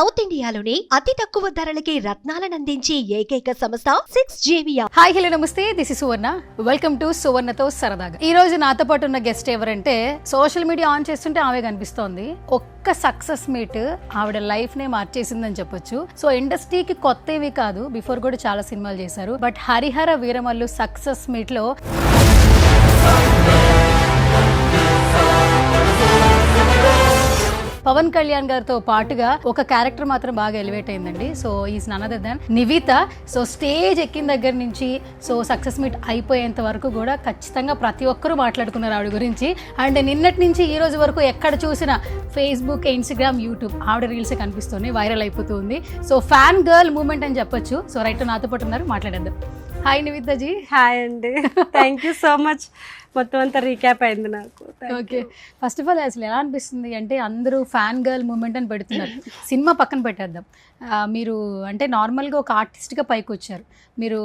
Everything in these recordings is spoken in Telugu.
సౌత్ ఇండియాలోని అతి తక్కువ ధరలకి రత్నాలను అందించే ఏకైక సంస్థ 6JVR. హాయ్ హలో నమస్తే, this is Suvarna. Welcome to సువర్ణతో సరదాగా. ఈ రోజు నాతో పాటు ఉన్న గెస్ట్ ఎవరంటే, సోషల్ మీడియా ఆన్ చేస్తుంటే ఆమె కనిపిస్తోంది. ఒక్క సక్సెస్ మీట్ ఆవిడ లైఫ్ నే మార్చేసిందని చెప్పొచ్చు. సో ఇండస్ట్రీకి కొత్తవి కాదు, బిఫోర్ కూడా చాలా సినిమాలు చేశారు. But Harihara Veeramallu success meet లో పవన్ కళ్యాణ్ గారితో పాటుగా ఒక క్యారెక్టర్ మాత్రం బాగా ఎలివేట్ అయిందండి. So is none other than Nivitha. So stage ఎక్కిన దగ్గర నుంచి సో సక్సెస్ మీట్ అయిపోయేంత వరకు కూడా ఖచ్చితంగా ప్రతి ఒక్కరూ మాట్లాడుకున్నారు ఆవిడ గురించి. అండ్ నిన్నటి నుంచి ఈ రోజు వరకు ఎక్కడ చూసినా ఫేస్బుక్, ఇన్స్టాగ్రామ్, యూట్యూబ్ ఆవిడ రీల్స్ కనిపిస్తుంది, వైరల్ అయిపోతుంది. సో ఫ్యాన్ గర్ల్ మూమెంట్ అని చెప్పొచ్చు. సో రైట్, నాతో పాటు ఉన్నారు, మాట్లాడేద్దాం. హాయ్ నివితాజీ. హాయ్ అండి, థ్యాంక్ యూ సో మచ్. మొత్తం అంతా రీక్యాప్ అయింది నాకు. ఓకే, ఫస్ట్ ఆఫ్ ఆల్ అసలు ఎలా అనిపిస్తుంది అంటే, అందరూ ఫ్యాన్ గర్ల్ మూమెంట్ అని పెడుతున్నారు. సినిమా పక్కన పెట్టేద్దాం. మీరు అంటే నార్మల్గా ఒక ఆర్టిస్ట్గా పైకి వచ్చారు, మీరు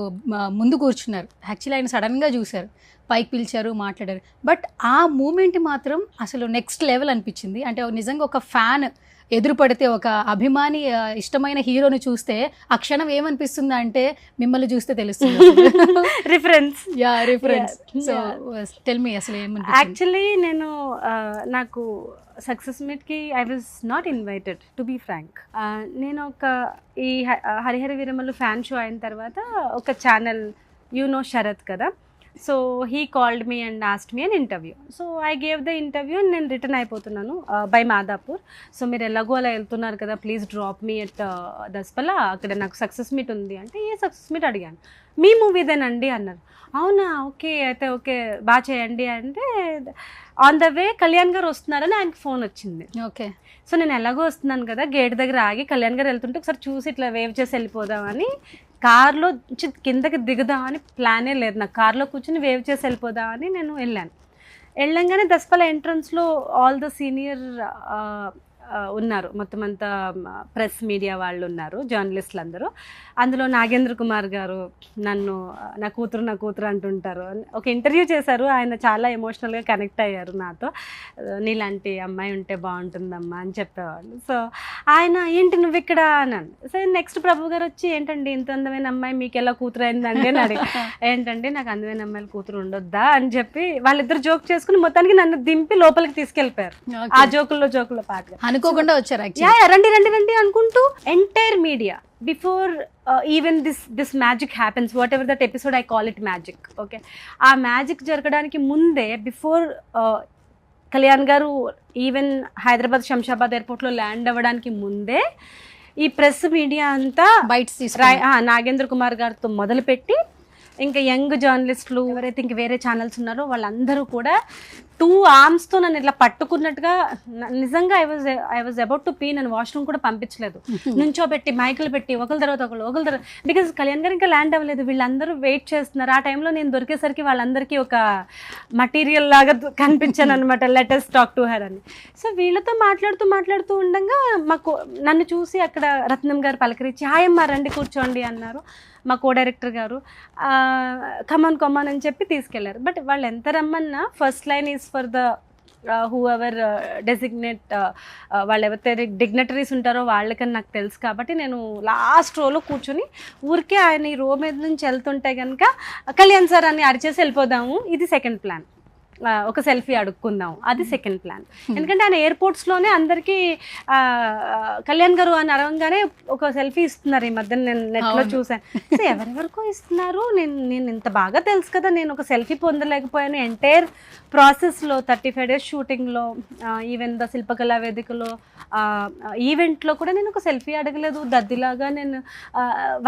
ముందు కూర్చున్నారు. యాక్చువల్లీ ఆయన సడన్గా చూశారు, పైకి పిలిచారు, మాట్లాడారు. బట్ ఆ మూమెంట్ మాత్రం అసలు నెక్స్ట్ లెవెల్ అనిపించింది. అంటే నిజంగా ఒక ఫ్యాన్ ఎదురు పడితే, ఒక అభిమాని ఇష్టమైన హీరోని చూస్తే ఆ క్షణం ఏమనిపిస్తుంది అంటే, మిమ్మల్ని చూస్తే తెలుస్తుంది reference. Yeah, reference. So tell me అసలు ఏమనిపిస్తుంది? యాక్చువల్లీ నేను నాకు సక్సెస్ మీట్కి I was not invited, to be frank. నేను ఈ హరిహర వీరమల్లు ఫ్యాన్ షో అయిన తర్వాత ఒక ఛానల్, యూ నో శరత్ కదా, so he called me and asked me an interview. So I gave the interview and నేను రిటర్న్ అయిపోతున్నాను బై మాదాపూర్. సో మీరు ఎలాగో అలా వెళ్తున్నారు కదా, please drop me at Daspalla, అక్కడ నాకు సక్సెస్ మీట్ ఉంది అంటే, ఏ సక్సెస్ మీట్ అడిగాను. మీ మూవీదేనండి అన్నారు. అవునా, ఓకే అయితే ఓకే, బాగా చేయండి అంటే, ఆన్ ద వే కళ్యాణ్ గారు వస్తున్నారని ఆయనకి ఫోన్ వచ్చింది. ఓకే, సో నేను ఎలాగో వస్తున్నాను కదా, గేట్ దగ్గర ఆగి కళ్యాణ్ గారు వెళ్తుంటే ఒకసారి చూసి ఇట్లా వేవ్ చేసి వెళ్ళిపోదామని, కార్లో కిందకి దిగుదామని ప్లానే లేదు నాకు. కార్లో కూర్చొని వేవ్ చేసి వెళ్ళిపోదామని నేను వెళ్ళంగానే దస్పల్ల ఎంట్రన్స్లో ఆల్ ద సీనియర్ ఉన్నారు, మొత్తం అంతా ప్రెస్ మీడియా వాళ్ళు ఉన్నారు, జర్నలిస్టులు అందరూ. అందులో నాగేంద్ర కుమార్ గారు నన్ను నా కూతురు అంటుంటారు. ఒక ఇంటర్వ్యూ చేశారు, ఆయన చాలా ఎమోషనల్గా కనెక్ట్ అయ్యారు నాతో. నీలాంటి అమ్మాయి ఉంటే బాగుంటుందమ్మా అని చెప్పేవాళ్ళు. సో ఆయన, ఏంటి నువ్వు ఇక్కడ అన్నాను. సో నెక్స్ట్ ప్రభు గారు వచ్చి, ఏంటండి ఇంత అందమైన అమ్మాయి మీకు ఎలా కూతురు అయిందండి అని అడిగి, ఏంటండి నాకు అందమైన అమ్మాయిలు కూతురు ఉండొద్దా అని చెప్పి వాళ్ళిద్దరు జోక్ చేసుకుని మొత్తానికి నన్ను దింపి లోపలికి తీసుకెళ్ళిపోయారు. ఆ జోకుల్లో పాటుగా అనుకోకుండా వచ్చారు. రండి రండి రండి అనుకుంటూ entire media before even this magic happens, what ever that episode I call it magic. Okay, ఆ మ్యాజిక్ జరగడానికి ముందే, బిఫోర్ కళ్యాణ్ గారు ఈవెన్ హైదరాబాద్ శంషాబాద్ ఎయిర్పోర్ట్లో ల్యాండ్ అవ్వడానికి ముందే ఈ ప్రెస్ మీడియా అంతా బైట్స్ నాగేంద్ర కుమార్ గారితో మొదలుపెట్టి ఇంకా యంగ్ జర్నలిస్టులు ఎవరైతే ఇంక వేరే ఛానల్స్ ఉన్నారో వాళ్ళందరూ కూడా 2 ఆర్మ్స్తో నన్ను ఇట్లా పట్టుకున్నట్టుగా, నిజంగా I was about to P. నన్ను వాష్రూమ్ కూడా పంపించలేదు, నుంచోబెట్టి మైకులు పెట్టి ఒకరి తర్వాత ఒకరు, బికాజ్ కళ్యాణ్ గారు ఇంకా ల్యాండ్ అవ్వలేదు, వీళ్ళందరూ వెయిట్ చేస్తున్నారు. ఆ టైంలో నేను దొరికేసరికి వాళ్ళందరికీ ఒక మటీరియల్ లాగా కనిపించాను అనమాట, లెటెస్ట్ టాక్ టు హర్ అని. సో వీళ్ళతో మాట్లాడుతూ ఉండగా నన్ను చూసి అక్కడ రత్నం గారు పలకరించి, హాయ్ అమ్మ రండి కూర్చోండి అన్నారు. మా కో డైరెక్టర్ గారు కమాన్ అని చెప్పి తీసుకెళ్లారు. బట్ వాళ్ళు ఎంత రమ్మన్నా, first line is for the who ever designate, వాళ్ళు ఎవరైతే డిగ్నటరీస్ ఉంటారో వాళ్ళకని నాకు తెలుసు. కాబట్టి నేను లాస్ట్ రోలో కూర్చొని ఊరికే ఆయన ఈ రో మీద నుంచి వెళ్తుంటే కనుక, కళ్యాణ్ సార్ అని అరిచేసి వెళ్ళిపోదాము, ఇది సెకండ్ ప్లాన్. ఒక సెల్ఫీ అడుక్కుందాం, అది సెకండ్ ప్లాన్. ఎందుకంటే ఆయన ఎయిర్పోర్ట్స్లోనే అందరికీ కళ్యాణ్ గారు అని అరవంగానే ఒక సెల్ఫీ ఇస్తున్నారు. ఈ మధ్య నేను నెట్లో చూసాను. సో ఎవరెవరికో ఇస్తున్నారు, నేను ఇంత బాగా తెలుసు కదా, నేను ఒక సెల్ఫీ పొందలేకపోయాను. ఎంటైర్ ప్రాసెస్లో 35 days షూటింగ్లో, ఈవెన్ ద శిల్పకళా వేదికలో ఈవెంట్లో కూడా నేను ఒక సెల్ఫీ అడగలేదు. దద్దిలాగా నేను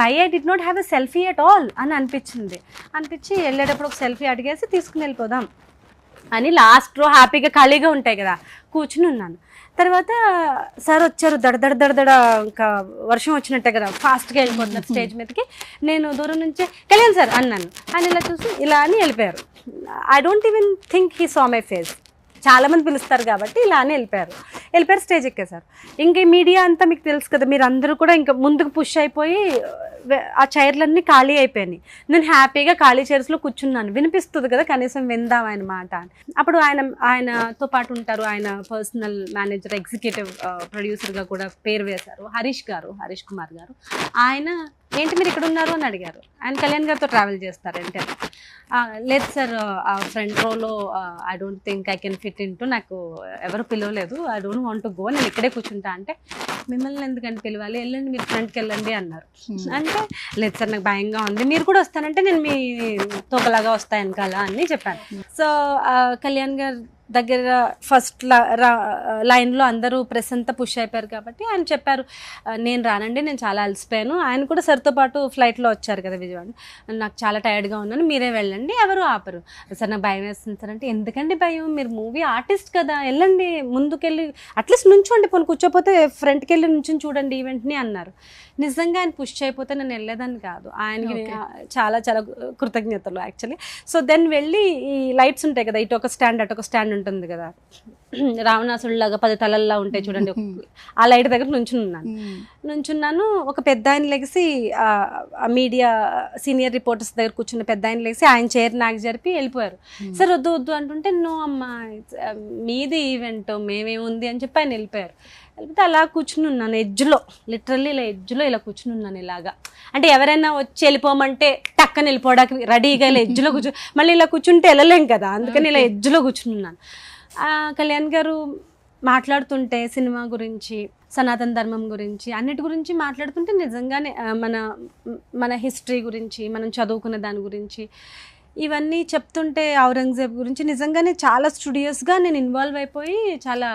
why I did not have a selfie at all అని అనిపించి వెళ్ళేటప్పుడు ఒక సెల్ఫీ అడిగేసి తీసుకుని వెళ్ళిపోదాం అని లాస్ట్ రో హ్యాపీగా ఖాళీగా ఉంటాయి కదా, కూర్చుని ఉన్నాను. తర్వాత సార్ వచ్చారు, దడదడ ఇంకా వర్షం వచ్చినట్టే కదా, ఫాస్ట్గా వెళ్ళిపోతున్నారు స్టేజ్ మీదకి. నేను దూరం నుంచే కళ్యాణ్ సార్ అన్నాను. ఆయన ఇలా చూసి ఇలా అని వెళ్ళిపోయారు. I don't even think he saw my face. చాలా మంది పిలుస్తారు కాబట్టి ఇలా అని వెళ్ళిపోయారు స్టేజ్ ఎక్కేశారు. ఇంకా ఈ మీడియా అంతా మీకు తెలుసు కదా, మీరు అందరూ కూడా ఇంకా ముందుకు పుష్ అయిపోయి ఆ చైర్లన్నీ ఖాళీ అయిపోయినాయి. నేను హ్యాపీగా ఖాళీ చైర్స్లో కూర్చున్నాను, వినిపిస్తుంది కదా కనీసం విందాం ఆయన మాట అని. అప్పుడు ఆయనతో పాటు ఉంటారు, ఆయన పర్సనల్ మేనేజర్, ఎగ్జిక్యూటివ్ ప్రొడ్యూసర్గా కూడా పేరు వేశారు హరీష్ కుమార్ గారు. ఆయన ఏంటి మీరు ఇక్కడ ఉన్నారు అని అడిగారు. ఆయన కళ్యాణ్ గారితో ట్రావెల్ చేస్తారంటే లేదు సార్ ఆ ఫ్రంట్ రోలో I don't think I can fit in to, నాకు ఎవరు పిలవలేదు, I don't want to go, నేను ఇక్కడే కూర్చుంటా అంటే మిమ్మల్ని ఎందుకంటే పిలవాలి, వెళ్ళండి మీరు ఫ్రంట్కి వెళ్ళండి అన్నారు. అంటే లేదు సార్ నాకు భయంగా ఉంది, మీరు కూడా వస్తానంటే నేను మీ తోకలాగా వస్తాను వెనకాల అని చెప్పాను. సో కళ్యాణ్ గారు దగ్గర ఫస్ట్ లైన్లో అందరూ ప్రెస్ అంతా పుష్ అయిపోయారు కాబట్టి ఆయన చెప్పారు నేను రానండి, నేను చాలా అలసిపోయాను. ఆయన కూడా సరితో పాటు ఫ్లైట్లో వచ్చారు కదా విజయవాడ, నాకు చాలా టైర్డ్గా ఉన్నాను, మీరే వెళ్ళండి, ఎవరు ఆపరు. సార్ నాకు భయం వేస్తుంది సార్ అంటే ఎందుకండి భయం, మీరు మూవీ ఆర్టిస్ట్ కదా, వెళ్ళండి ముందుకెళ్ళి అట్లీస్ట్ నుంచోండి, పోనీ కూర్చోపోతే ఫ్రంట్కి వెళ్ళి నుంచుని చూడండి ఈవెంట్ని అన్నారు. నిజంగా ఆయన పుష్ అయిపోతే నేను వెళ్ళేదాన్ని కాదు. ఆయనకి చాలా చాలా కృతజ్ఞతలు యాక్చువల్లీ. సో దెన్ వెళ్ళి ఈ లైట్స్ ఉంటాయి కదా, ఇటు ఒక స్టాండ్ అటు ఒక స్టాండ్ ఉంటుంది కదా, రావణాసుడిలాగా 10 తలల్లా ఉంటాయి చూడండి, ఆ లైట్ దగ్గర నుంచున్నాను. ఒక పెద్ద ఆయన లెగిసి మీడియా సీనియర్ రిపోర్టర్స్ దగ్గర కూర్చున్న పెద్ద ఆయన లెగిసి ఆయన చైర్ నాకు జరిపి వెళ్ళిపోయారు. సార్ వద్దు అంటుంటే నో అమ్మా మీది ఈవెంట్ మేమేముంది అని చెప్పి ఆయన వెళ్ళిపోయారు. వెళ్ళిపోతే అలా కూర్చుని ఉన్నాను ఎడ్జ్లో, లిటరల్లీ ఇలా ఎడ్జ్లో ఇలా కూర్చుని ఉన్నాను ఇలాగా. అంటే ఎవరైనా వచ్చి వెళ్ళిపోమంటే టక్కన వెళ్ళిపోవడానికి రెడీగా ఇలా ఎడ్జ్లో మళ్ళీ ఇలా కూర్చుంటే వెళ్ళలేం కదా, అందుకని ఇలా ఎడ్జ్లో కూర్చుని ఉన్నాను. కళ్యాణ్ గారు మాట్లాడుతుంటే సినిమా గురించి, సనాతన ధర్మం గురించి, అన్నిటి గురించి మాట్లాడుతుంటే నిజంగానే మన హిస్టరీ గురించి, మనం చదువుకున్న దాని గురించి ఇవన్నీ చెప్తుంటే, ఔరంగజేబ్ గురించి నిజంగానే చాలా స్టూడియస్గా నేను ఇన్వాల్వ్ అయిపోయి చాలా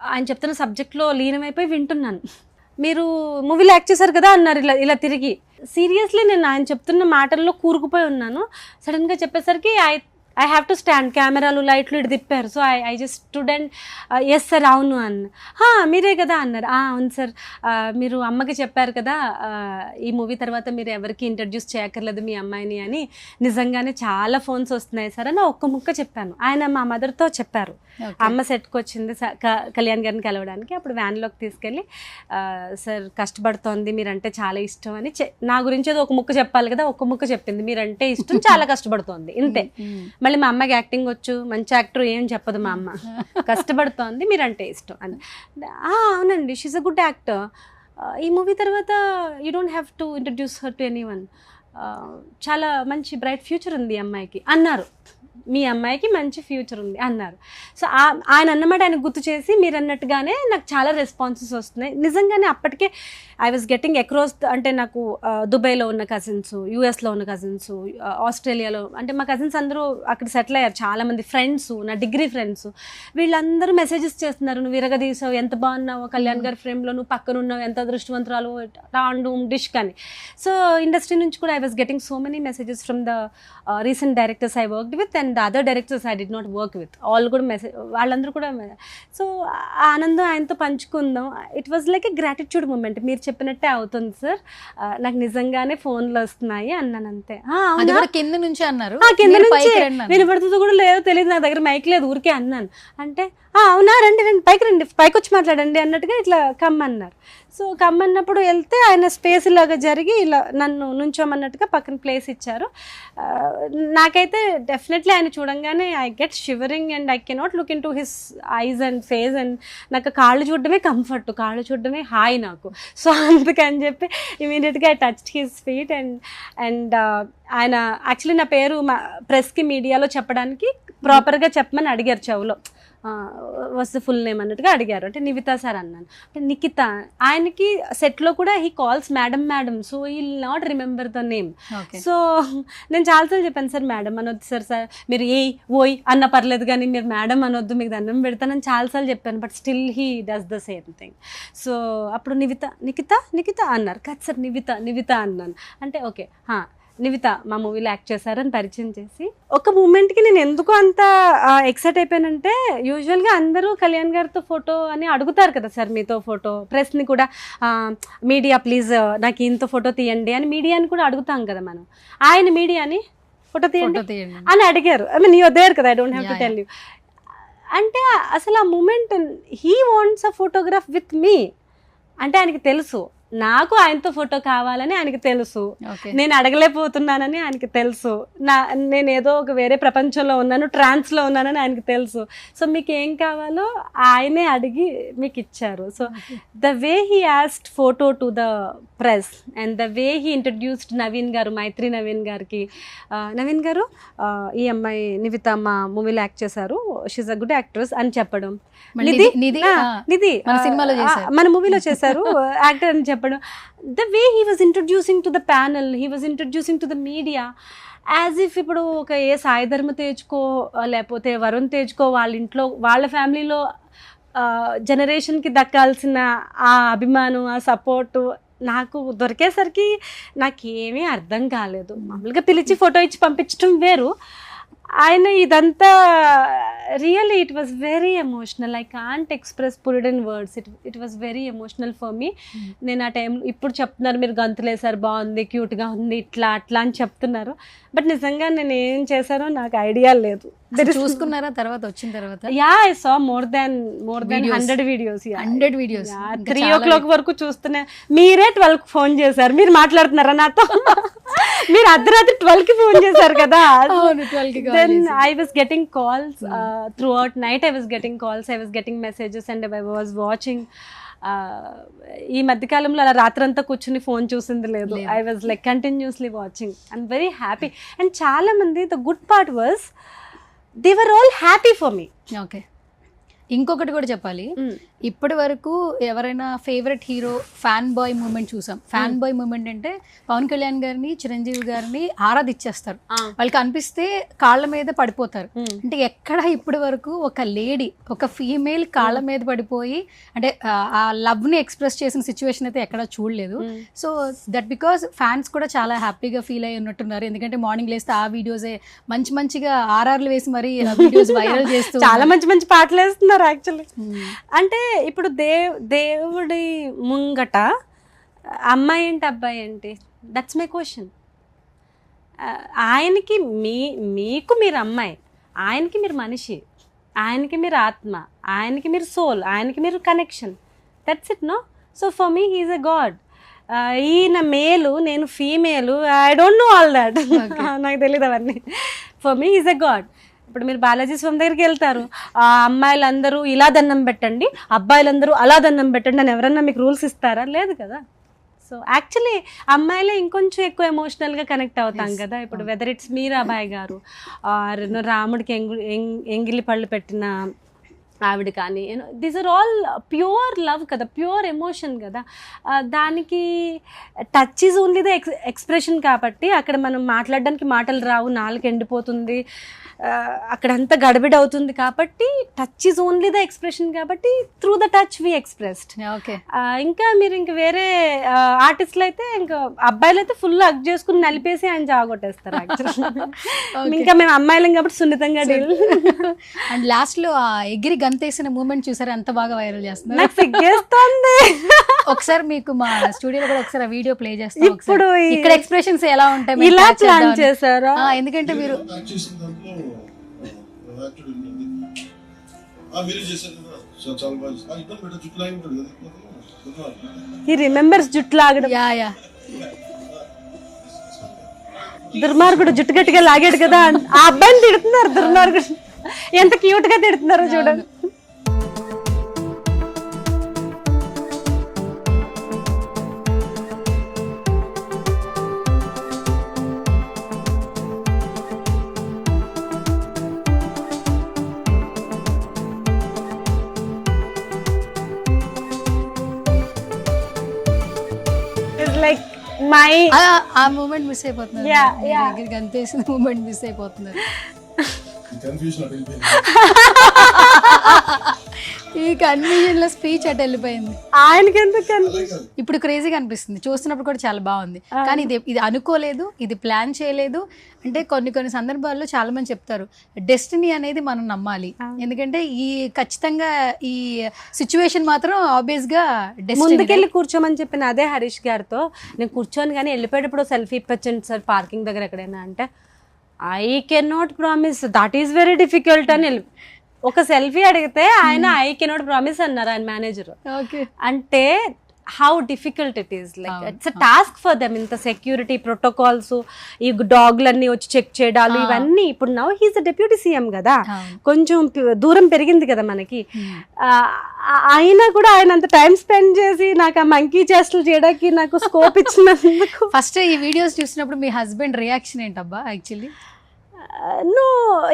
ఆయన చెప్తున్న సబ్జెక్ట్లో లీనమైపోయి వింటున్నాను. మీరు మూవీలో యాక్ట్ చేశారు కదా అన్నారు ఇలా తిరిగి. సీరియస్లీ నేను ఆయన చెప్తున్న మాటల్లో కూరుకుపోయి ఉన్నాను. సడన్గా చెప్పేసరికి ఐ హ్యావ్ టు స్టాండ్, కెమెరాలు లైట్లు ఇటు తిప్పారు. So I just student yes sir అవును అన్న. మీరే కదా అన్నారు. అవును సార్, మీరు అమ్మకి చెప్పారు కదా ఈ మూవీ తర్వాత మీరు ఎవరికి ఇంట్రడ్యూస్ చేయక్కర్లేదు మీ అమ్మాయిని అని, నిజంగానే చాలా ఫోన్స్ వస్తున్నాయి సార్ అని ఒక్క ముక్క చెప్పాను. ఆయన మా మదర్తో చెప్పారు, అమ్మ సెట్కి వచ్చింది కళ్యాణ్ గారిని కలవడానికి. అప్పుడు వ్యాన్లోకి తీసుకెళ్ళి సార్ కష్టపడుతోంది, మీరంటే చాలా ఇష్టం అని నా గురించి ఏదో ఒక ముక్క చెప్పాలి కదా, ఒక్క ముక్క చెప్పింది, మీరంటే ఇష్టం, చాలా కష్టపడుతోంది, ఇంతే. మళ్ళీ మా అమ్మకి యాక్టింగ్ వచ్చు, మంచి యాక్టర్ ఏం చెప్పదు మా అమ్మ, కష్టపడుతోంది మీరంటే ఇష్టం అని. అవునండి షీఈస్ అ గుడ్ యాక్టర్, ఈ మూవీ తర్వాత you don't have to introduce her to anyone, చాలా మంచి బ్రైట్ ఫ్యూచర్ ఉంది ఈ అమ్మాయికి అన్నారు. మీ అమ్మాయికి మంచి ఫ్యూచర్ ఉంది అన్నారు. సో ఆయన అన్నమాట ఆయన గుర్తు చేసి మీరు అన్నట్టుగానే నాకు చాలా రెస్పాన్సెస్ వస్తున్నాయి. నిజంగానే అప్పటికే ఐ వాజ్ గెట్టింగ్ అక్రాస్, అంటే నాకు దుబాయ్లో ఉన్న కజిన్స్, యూఎస్లో ఉన్న కజిన్స్, ఆస్ట్రేలియాలో, అంటే మా కజిన్స్ అందరూ అక్కడ సెటిల్ అయ్యారు, చాలామంది ఫ్రెండ్స్, నా డిగ్రీ ఫ్రెండ్స్, వీళ్ళందరూ మెసేజెస్ చేస్తున్నారు, నువ్వు విరగదీసావు, ఎంత బాగున్నావు కళ్యాణ్ గారి ఫ్రేమ్లో, నువ్వు పక్కన ఉన్నావు, ఎంత అదృష్టవంతురాలు, టాండు డిష్ కానీ. సో ఇండస్ట్రీ నుంచి కూడా I was getting so many messages from the recent directors I worked with and the other directors I did not work with, all కూడా మెసేజ్, వాళ్ళందరూ కూడా. సో ఆనందం ఆయనతో పంచుకుందాం. It was like a gratitude moment. మీరు చెప్పినట్టే అవుతుంది సార్, నాకు నిజంగానే ఫోన్లు వస్తున్నాయి అన్నాను, అంతే. కింద నుంచి అన్నారు, కింద నుంచి వినపడుతుందో కూడా లేదో తెలియదు, నా దగ్గర మైక్ లేదు, ఊరికే అన్నాను. అంటే అవునా రండి పైకి వచ్చి మాట్లాడండి అన్నట్టుగా ఇట్లా కమ్మన్నారు. సో కమ్మన్నప్పుడు వెళ్తే ఆయన స్పేస్ ఇలాగా జరిగి ఇలా నన్ను నుంచోమన్నట్టుగా పక్కన ప్లేస్ ఇచ్చారు. నాకైతే డెఫినెట్లీ ఆయన చూడంగానే I get shivering and I cannot look into his eyes and face, and నాకు కాళ్ళు చూడడమే కంఫర్ట్, కాళ్ళు చూడడమే హాయ్ నాకు. సో అందుకని చెప్పి ఇమీడియట్గా I touched his feet and ఆయన యాక్చువల్లీ నా పేరు ప్రెస్కి మీడియాలో చెప్పడానికి ప్రాపర్గా చెప్పమని అడిగారు, చెవులో వాస్ ద ఫుల్ నేమ్ అన్నట్టుగా అడిగారు. అంటే నివితా సార్ అన్నాను, అంటే నిఖిత. ఆయనకి సెట్లో కూడా he calls madam, so he will not remember the name. So నేను చాలాసార్లు చెప్పాను, సార్ మేడం అనొద్దు సార్ మీరు ఓయ్ అన్న పర్లేదు కానీ మీరు మేడం అనొద్దు, మీకు దండం పెడతానని చాలాసార్లు చెప్పాను. But still he does the same thing. So అప్పుడు నిఖిత అన్నారు, కాదు సార్ నివిత అన్నాను. అంటే ఓకే నివిత మా మూవీలో యాక్ట్ చేశారని పరిచయం చేసి, ఒక మూమెంట్కి నేను ఎందుకు అంత ఎక్సైట్ అయిపోయానంటే, యూజువల్గా అందరూ కళ్యాణ్ గారితో ఫోటో అని అడుగుతారు కదా సార్, మీతో ఫోటో, ప్రెస్ని కూడా మీడియా ప్లీజ్ నాకు ఇంత ఫోటో తీయండి అని మీడియాని కూడా అడుగుతాం కదా మనం. ఆయన మీడియాని ఫోటో తీయండి అని అడిగారు. ఐ మీన్ యూఆర్ దేర్ కదా, I don't have to tell you. అంటే అసలు ఆ moment he wants a photograph with me అంటే ఆయనకి తెలుసు నాకు ఆయనతో ఫోటో కావాలని ఆయనకి తెలుసు, ఓకే నేను అడగలేకపోతున్నానని ఆయనకి తెలుసు, నేను ఏదో ఒక వేరే ప్రపంచంలో ఉన్నాను, ట్రాన్స్లో ఉన్నానని ఆయనకి తెలుసు. సో మీకు ఏం కావాలో ఆయనే అడిగి మీకు ఇచ్చారు. So the way he asked photo to the press and the way he introduced Naveen గారు, మైత్రి నవీన్ గారికి, నవీన్ గారు ఈ అమ్మాయి నివిత మా మూవీలో యాక్ట్ చేశారు, షీఈ్ అ గుడ్ యాక్ట్రెస్ అని చెప్పడం, నిధి మన సినిమాలో చేశారు, మన మూవీలో చేశారు యాక్టర్ అని చెప్పడం. The way he was introducing to the panel, he was introducing to the media as if ఇప్పుడు ఒక ఏ సాయి ధర్మ తేజ్కో లేకపోతే వరుణ్ తేజ్కో వాళ్ళ ఇంట్లో వాళ్ళ ఫ్యామిలీలో జనరేషన్కి దక్కాల్సిన ఆ అభిమానం, ఆ సపోర్టు నాకు దొరికేసరికి నాకేమీ అర్థం కాలేదు. మామూలుగా పిలిచి ఫోటో ఇచ్చి పంపించడం వేరు, ఆయన ఇదంతా really it was very emotional. I can't express put it in words. It was very emotional for me. నేను ఆ టైం ఇప్పుడు చెప్తున్నారు మీరు గంతులేసారు, బాగుంది, క్యూట్గా ఉంది, ఇట్లా అట్లా అని చెప్తున్నారు, బట్ నిజంగా నేను ఏం చేశానో నాకు ఐడియా లేదు. చూసుకున్నారా తర్వాత వచ్చిన తర్వాత? Yeah, I saw more than 100 videos. 100 videos 3 o'clock వరకు చూస్తున్నా. మీరే 12కి ఫోన్ చేశారు, మీరు మాట్లాడుతున్నారా నాతో? మీరు అర్ధరాత్రి 12కి ఫోన్ చేశారు కదా. Then I was getting calls throughout night. I was getting calls, I was getting messages and I was watching. ఈ మధ్యకాలంలో అలా రాత్రంతా కూర్చుని ఫోన్ చూసింది లేదు. I was like continuously watching. I'm very happy. And చాలా మంది, the good part was they were all happy for me. Okay, ఇంకొకటి కూడా చెప్పాలి, ఇప్పటి వరకు ఎవరైనా favourite hero fan boy moment చూసాం. ఫ్యాన్ బాయ్ మూమెంట్ అంటే పవన్ కళ్యాణ్ గారిని, చిరంజీవి గారిని ఆరాధిచ్చేస్తారు, వాళ్ళకి అనిపిస్తే కాళ్ళ మీద పడిపోతారు. అంటే ఎక్కడ ఇప్పటి వరకు ఒక లేడీ, ఒక ఫీమేల్ కాళ్ళ మీద పడిపోయి అంటే ఆ లవ్ని ఎక్స్ప్రెస్ చేసిన సిచ్యువేషన్ అయితే ఎక్కడ చూడలేదు. సో దట్ బికాస్ ఫ్యాన్స్ కూడా చాలా హ్యాపీగా ఫీల్ అయ్యి ఉన్నట్టున్నారు. ఎందుకంటే మార్నింగ్ లేస్తే ఆ వీడియోసే మంచి ఆర్ఆర్లు వేసి మరి వీడియోస్ వైరల్ చేస్తూ చాలా మంచి పాటలు వేస్తున్నారు యాక్చువల్లీ. అంటే ఇప్పుడు దేవుడి ముంగట అమ్మాయి ఏంటి అబ్బాయి ఏంటి, దట్స్ మై క్వశ్చన్. ఆయనకి మీకు మీరు అమ్మాయి, ఆయనకి మీరు మనిషి, ఆయనకి మీరు ఆత్మ, ఆయనకి మీరు సోల్, ఆయనకి మీరు connection, that's it no. So for me he's a god. ఈయన మేలు, నేను female, I don't know all that, నాకు తెలియదు అవన్నీ. For me he's a god. ఇప్పుడు మీరు బాలాజీ స్వామి దగ్గరికి వెళ్తారు, ఆ అమ్మాయిలందరూ ఇలా దండం పెట్టండి, అబ్బాయిలందరూ అలా దండం పెట్టండి అని ఎవరన్నా మీకు రూల్స్ ఇస్తారా? లేదు కదా. సో యాక్చువల్లీ అమ్మాయిలే ఇంకొంచెం ఎక్కువ ఎమోషనల్గా కనెక్ట్ అవుతాం కదా. ఇప్పుడు వెదర్ ఇట్స్ మీరాబాయి గారు, రాముడికి ఎంగిలి పళ్ళు పెట్టిన ఆవిడ కానీ, these are all pure love కదా, ప్యూర్ ఎమోషన్ కదా. దానికి touch is only the expression కాబట్టి అక్కడ మనం మాట్లాడడానికి మాటలు రావు, నాలుగు ఎండిపోతుంది, అక్కడంతా గడబిడ అవుతుంది కాబట్టి touch is only the expression కాబట్టి through the touch we expressed. Okay, ఇంకా మీరు ఇంక వేరే ఆర్టిస్టులు అయితే ఇంకా అబ్బాయిలు అయితే ఫుల్ హగ్ చేసుకుని నలిపేసి ఆయన జాగొట్టేస్తారు యాక్చువల్లీ. ఇంకా మేము అమ్మాయిలం కాబట్టి సున్నితంగా డీల్. అండ్ లాస్ట్ లో ఆ ఎగిరి గంతేసిన మూమెంట్ చూసారు, ఎంత బాగా వైరల్ చేస్తున్నారు. నాకు సిగ్గేస్తుంది. ఒకసారి మీకు మా స్టూడియోలో కూడా ఒకసారి వీడియో ప్లే చేస్తాం. ఇప్పుడు ఇక్కడ ఎక్స్ప్రెషన్స్ ఎలా ఉంటాయి, ఇలా ప్లాన్ చేశారా? ఎందుకంటే మీరు he remembers జుట్టు లాగడం. యా దుర్మార్గుడు జుట్టు గట్టిగా లాగాడు కదా, ఆ అబ్బాయిని తిడుతున్నారు. దుర్మార్గుడు ఎంత క్యూట్ గా తిడుతున్నారో చూడండి. లైక్ మై ఆ మూమెంట్ మిస్ అయిపోతున్నారు, గంతేసిన మూమెంట్ మిస్ అయిపోతున్నారు. ఈ కన్ఫ్యూజన్ లో స్పీచ్ అటు వెళ్ళిపోయింది. ఆయనకి ఎందుకు ఇప్పుడు క్రేజీగా అనిపిస్తుంది, చూస్తున్నప్పుడు కూడా చాలా బాగుంది. కానీ ఇది అనుకోలేదు, ఇది ప్లాన్ చేయలేదు. అంటే కొన్ని సందర్భాల్లో చాలా మంది చెప్తారు డెస్టినీ అనేది మనం నమ్మాలి. ఎందుకంటే ఈ ఖచ్చితంగా ఈ సిచ్యువేషన్ మాత్రం ఆబ్వియస్ గా ముందుకెళ్ళి కూర్చోమని చెప్పిన అదే హరీష్ గారితో నేను కూర్చొని కానీ వెళ్ళిపోయేటప్పుడు సెల్ఫీ ఇప్పచ్చండి సార్ పార్కింగ్ దగ్గర ఎక్కడైనా అంటే, I can not promise, that is very difficult అని ఒక సెల్ఫీ అడిగితే ఆయన ఐ కెనాట్ ప్రామిస్ అన్నారు ఆయన మేనేజర్. ఓకే. అంటే how difficult it is, like it's a task for them. ఇంత సెక్యూరిటీ ప్రోటోకాల్స్, ఈ డాగ్లన్నీ వచ్చి చెక్ చేయడాలు ఇవన్నీ. ఇప్పుడు నౌ హీస్ డిప్యూటీ సీఎం కదా, కొంచెం దూరం పెరిగింది కదా మనకి. అయినా కూడా ఆయన అంత టైం స్పెండ్ చేసి నాకు ఆ మంకీ చేష్టలు చేయడానికి నాకు స్కోప్ ఇచ్చినందుకు. ఫస్ట్ ఈ వీడియోస్ చూసినప్పుడు మీ హస్బెండ్ రియాక్షన్ ఏంటబ్బా యాక్చువల్లీ? నో,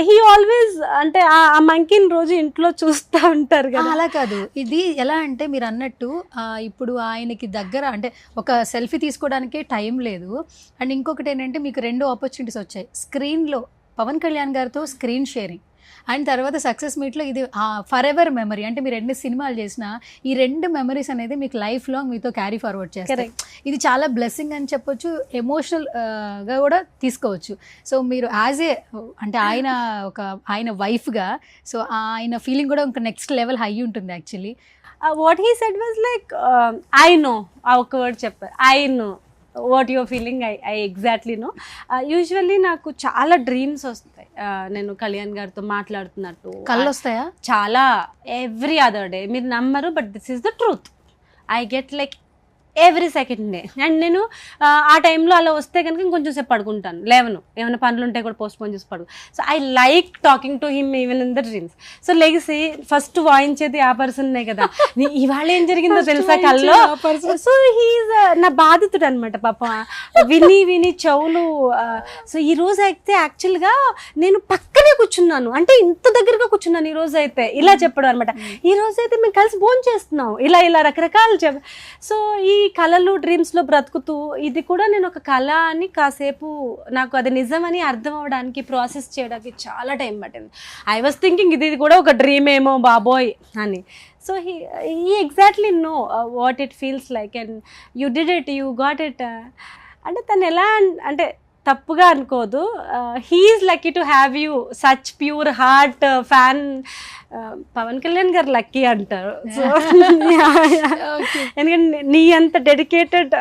హీ ఆల్వేస్ అంటే ఆ మంకీని రోజు ఇంట్లో చూస్తూ ఉంటారు కదా. అలా కాదు, ఇది ఎలా అంటే మీరు అన్నట్టు ఇప్పుడు ఆయనకి దగ్గర అంటే ఒక సెల్ఫీ తీసుకోవడానికే టైం లేదు. అండ్ ఇంకొకటి ఏంటంటే మీకు 2 ఆపర్చునిటీస్ వచ్చాయి. స్క్రీన్లో పవన్ కళ్యాణ్ గారితో స్క్రీన్ షేరింగ్, అండ్ తర్వాత సక్సెస్ మీట్లో ఇది ఫర్ ఎవర్ మెమరీ. అంటే మీరు ఎన్ని సినిమాలు చేసినా ఈ 2 మెమరీస్ అనేది మీకు లైఫ్ లాంగ్ మీతో క్యారీ ఫార్వర్డ్ చేస్తారు. ఇది చాలా బ్లెస్సింగ్ అని చెప్పొచ్చు, ఎమోషనల్గా కూడా తీసుకోవచ్చు. సో మీరు అంటే ఆయన వైఫ్గా, సో ఆయన ఫీలింగ్ కూడా ఇంకా నెక్స్ట్ లెవెల్ హై ఉంటుంది actually. What he said was like I know, ఆ ఒక్క వర్డ్ చెప్పారు, I know what your feeling, I exactly know. Usually నాకు చాలా డ్రీమ్స్ వస్తాయి నేను కళ్యాణ్ గారితో మాట్లాడుతున్నట్టు. కళ్ళు వస్తాయా? చాలా, ఎవ్రీ అదర్ డే. మీరు నమ్మరు, but this is the truth. I get like every second day. And నేను ఆ టైంలో అలా వస్తే కనుక ఇంకొంచెం సేపు పడుకుంటాను, లేవను, ఏమైనా పనులు ఉంటే కూడా పోస్ట్ పోన్ చేసి పడుకు. So I like talking to him even in the dreams. So లెగిసి ఫస్ట్ వాయించేది ఆ పర్సన్నే కదా, ఇవాళ ఏం జరిగిందో తెలుసా కల్లో. సో హీఈస్ నా బాధితుడు అనమాట పాప, విని విని చెవులు. సో ఈ రోజు అయితే యాక్చువల్గా నేను పక్కనే కూర్చున్నాను, అంటే ఇంత దగ్గరగా కూర్చున్నాను ఈ రోజు అయితే, ఇలా చెప్పడం అనమాట. ఈ రోజు అయితే మేము కలిసి భోజనం చేస్తున్నాం, ఇలా రకరకాలు సో ఈ కళలు డ్రీమ్స్లో బ్రతుకుతూ ఇది కూడా నేను ఒక కళ అని కాసేపు నాకు అది నిజమని అర్థం అవ్వడానికి, ప్రాసెస్ చేయడానికి చాలా టైం పట్టింది. ఐ వాజ్ థింకింగ్ ఇది కూడా ఒక డ్రీమ్ ఏమో బాబోయ్ అని. So he exactly know what it feels like, and you did it, you got it. అంటే తను ఎలా అంటే తప్పుగా అనుకోదు, he's lucky to have you, such pure heart fan. Pawan Kalyan garu lucky అంటారు. సో ఎందుకంటే నీ అంత డెడికేటెడ్,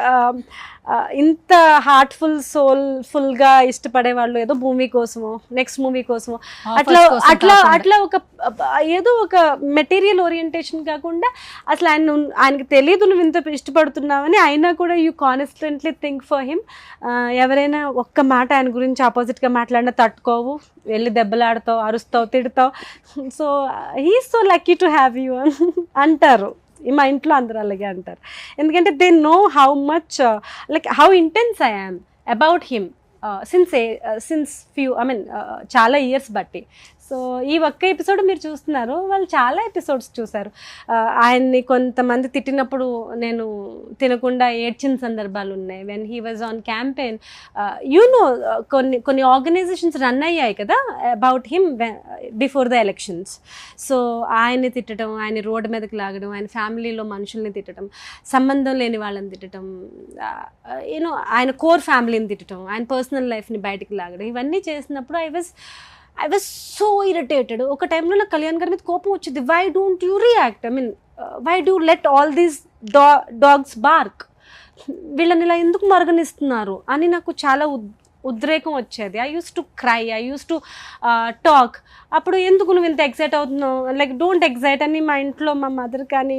ఇంత హార్ట్ఫుల్ సోల్ఫుల్గా ఇష్టపడే వాళ్ళు ఏదో మూవీ కోసమో నెక్స్ట్ మూవీ కోసమో అట్లా ఒక ఏదో ఒక మెటీరియల్ ఓరియంటేషన్ కాకుండా, అసలు ఆయనకి తెలియదు నువ్వు ఇంత ఇష్టపడుతున్నావని, అయినా కూడా you constantly think for him. ఎవరైనా ఒక్క మాట ఆయన గురించి ఆపోజిట్గా మాట్లాడినా తట్టుకోవు, వెళ్ళి దెబ్బలాడతావు, అరుస్తావు, తిడతావు. So he's so lucky to have you అంటారు. మా ఇంట్లో అందరూ అలాగే అంటారు, ఎందుకంటే they know how much like how intense I am about him since few చాలా ఇయర్స్ బట్టి. సో ఈ ఒక్క ఎపిసోడ్ మీరు చూస్తున్నారు, వాళ్ళు చాలా ఎపిసోడ్స్ చూశారు. ఆయన్ని కొంతమంది తిట్టినప్పుడు నేను తినకుండా ఏడ్చిన సందర్భాలు ఉన్నాయి. When he was on campaign, you know కొన్ని ఆర్గనైజేషన్స్ రన్ అయ్యాయి కదా about him before the elections. So ఆయన్ని తిట్టడం, ఆయన రోడ్డు మీదకి లాగడం, ఆయన ఫ్యామిలీలో మనుషుల్ని తిట్టడం, సంబంధం లేని వాళ్ళని తిట్టడం, యూనో ఆయన కోర్ ఫ్యామిలీని తిట్టడం, ఆయన పర్సనల్ లైఫ్ని బయటికి లాగడం, ఇవన్నీ చేసినప్పుడు ఐ వాజ్ సో ఇరిటేటెడ్. ఒక టైంలో నాకు కళ్యాణ్ గారి మీద కోపం వచ్చింది. Why don't you react, why do let all these dogs bark, వీళ్ళని ఇలా ఎందుకు మరగనిస్తున్నారు అని నాకు చాలా ఉద్రేకం వచ్చేది. I use to cry, I use to talk. అప్పుడు ఎందుకు నువ్వు ఇంత ఎగ్జైట్ అవుతున్నావు, లైక్ డోంట్ ఎగ్జైట్ అని మా ఇంట్లో మా మదర్ కానీ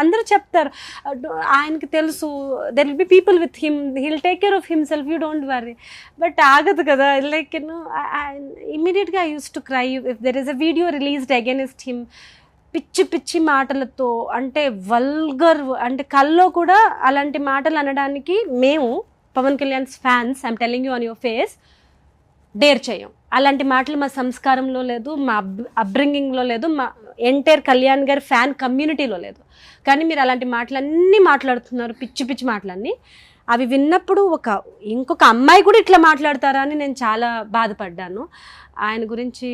అందరూ చెప్తారు. ఆయనకి తెలుసు there will be people with him, he'll take care of himself, you don't worry. But ఆగదు కదా, లైక్ ఇమ్మీడియట్గా I use to cry if there is a video released against him. పిచ్చి పిచ్చి మాటలతో, అంటే వల్గర్, అంటే కల్లో కూడా అలాంటి మాటలు అనడానికి మేము Pavan Kalyan fans, I'm telling you on your face, dare చేయం. అలాంటి మాటలు మా సంస్కారంలో లేదు, మా అప్బ్రింగింగ్లో లేదు, మా ఎంటైర్ కళ్యాణ్ గారి ఫ్యాన్ కమ్యూనిటీలో లేదు. కానీ మీరు అలాంటి మాటలన్నీ మాట్లాడుతున్నారు, పిచ్చి పిచ్చి మాటలన్నీ. అవి విన్నప్పుడు ఇంకొక అమ్మాయి కూడా ఇట్లా మాట్లాడతారా అని నేను చాలా బాధపడ్డాను. ఆయన గురించి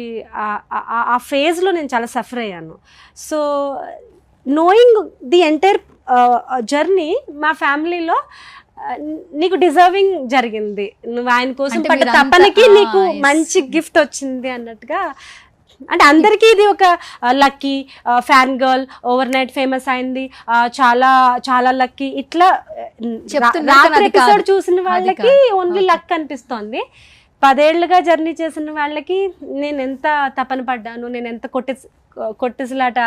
ఆ ఫేజ్లో నేను చాలా సఫర్ అయ్యాను. So knowing the entire journey, మా ఫ్యామిలీలో నీకు డిజర్వింగ్ జరిగింది, నువ్వు ఆయన కోసం పడ్డ తపనకి నీకు మంచి గిఫ్ట్ వచ్చింది అన్నట్టుగా. అంటే అందరికీ ఇది ఒక lucky, fan girl over night famous అయింది, చాలా చాలా లక్కీ, ఇట్లా రాత్రి ఎపిసోడ్ చూసిన వాళ్ళకి ఓన్లీ లక్ అనిపిస్తోంది. 10 ఏళ్ళుగా జర్నీ చేసిన వాళ్ళకి నేను ఎంత తపన పడ్డాను, నేను ఎంత కొట్టేసిలాట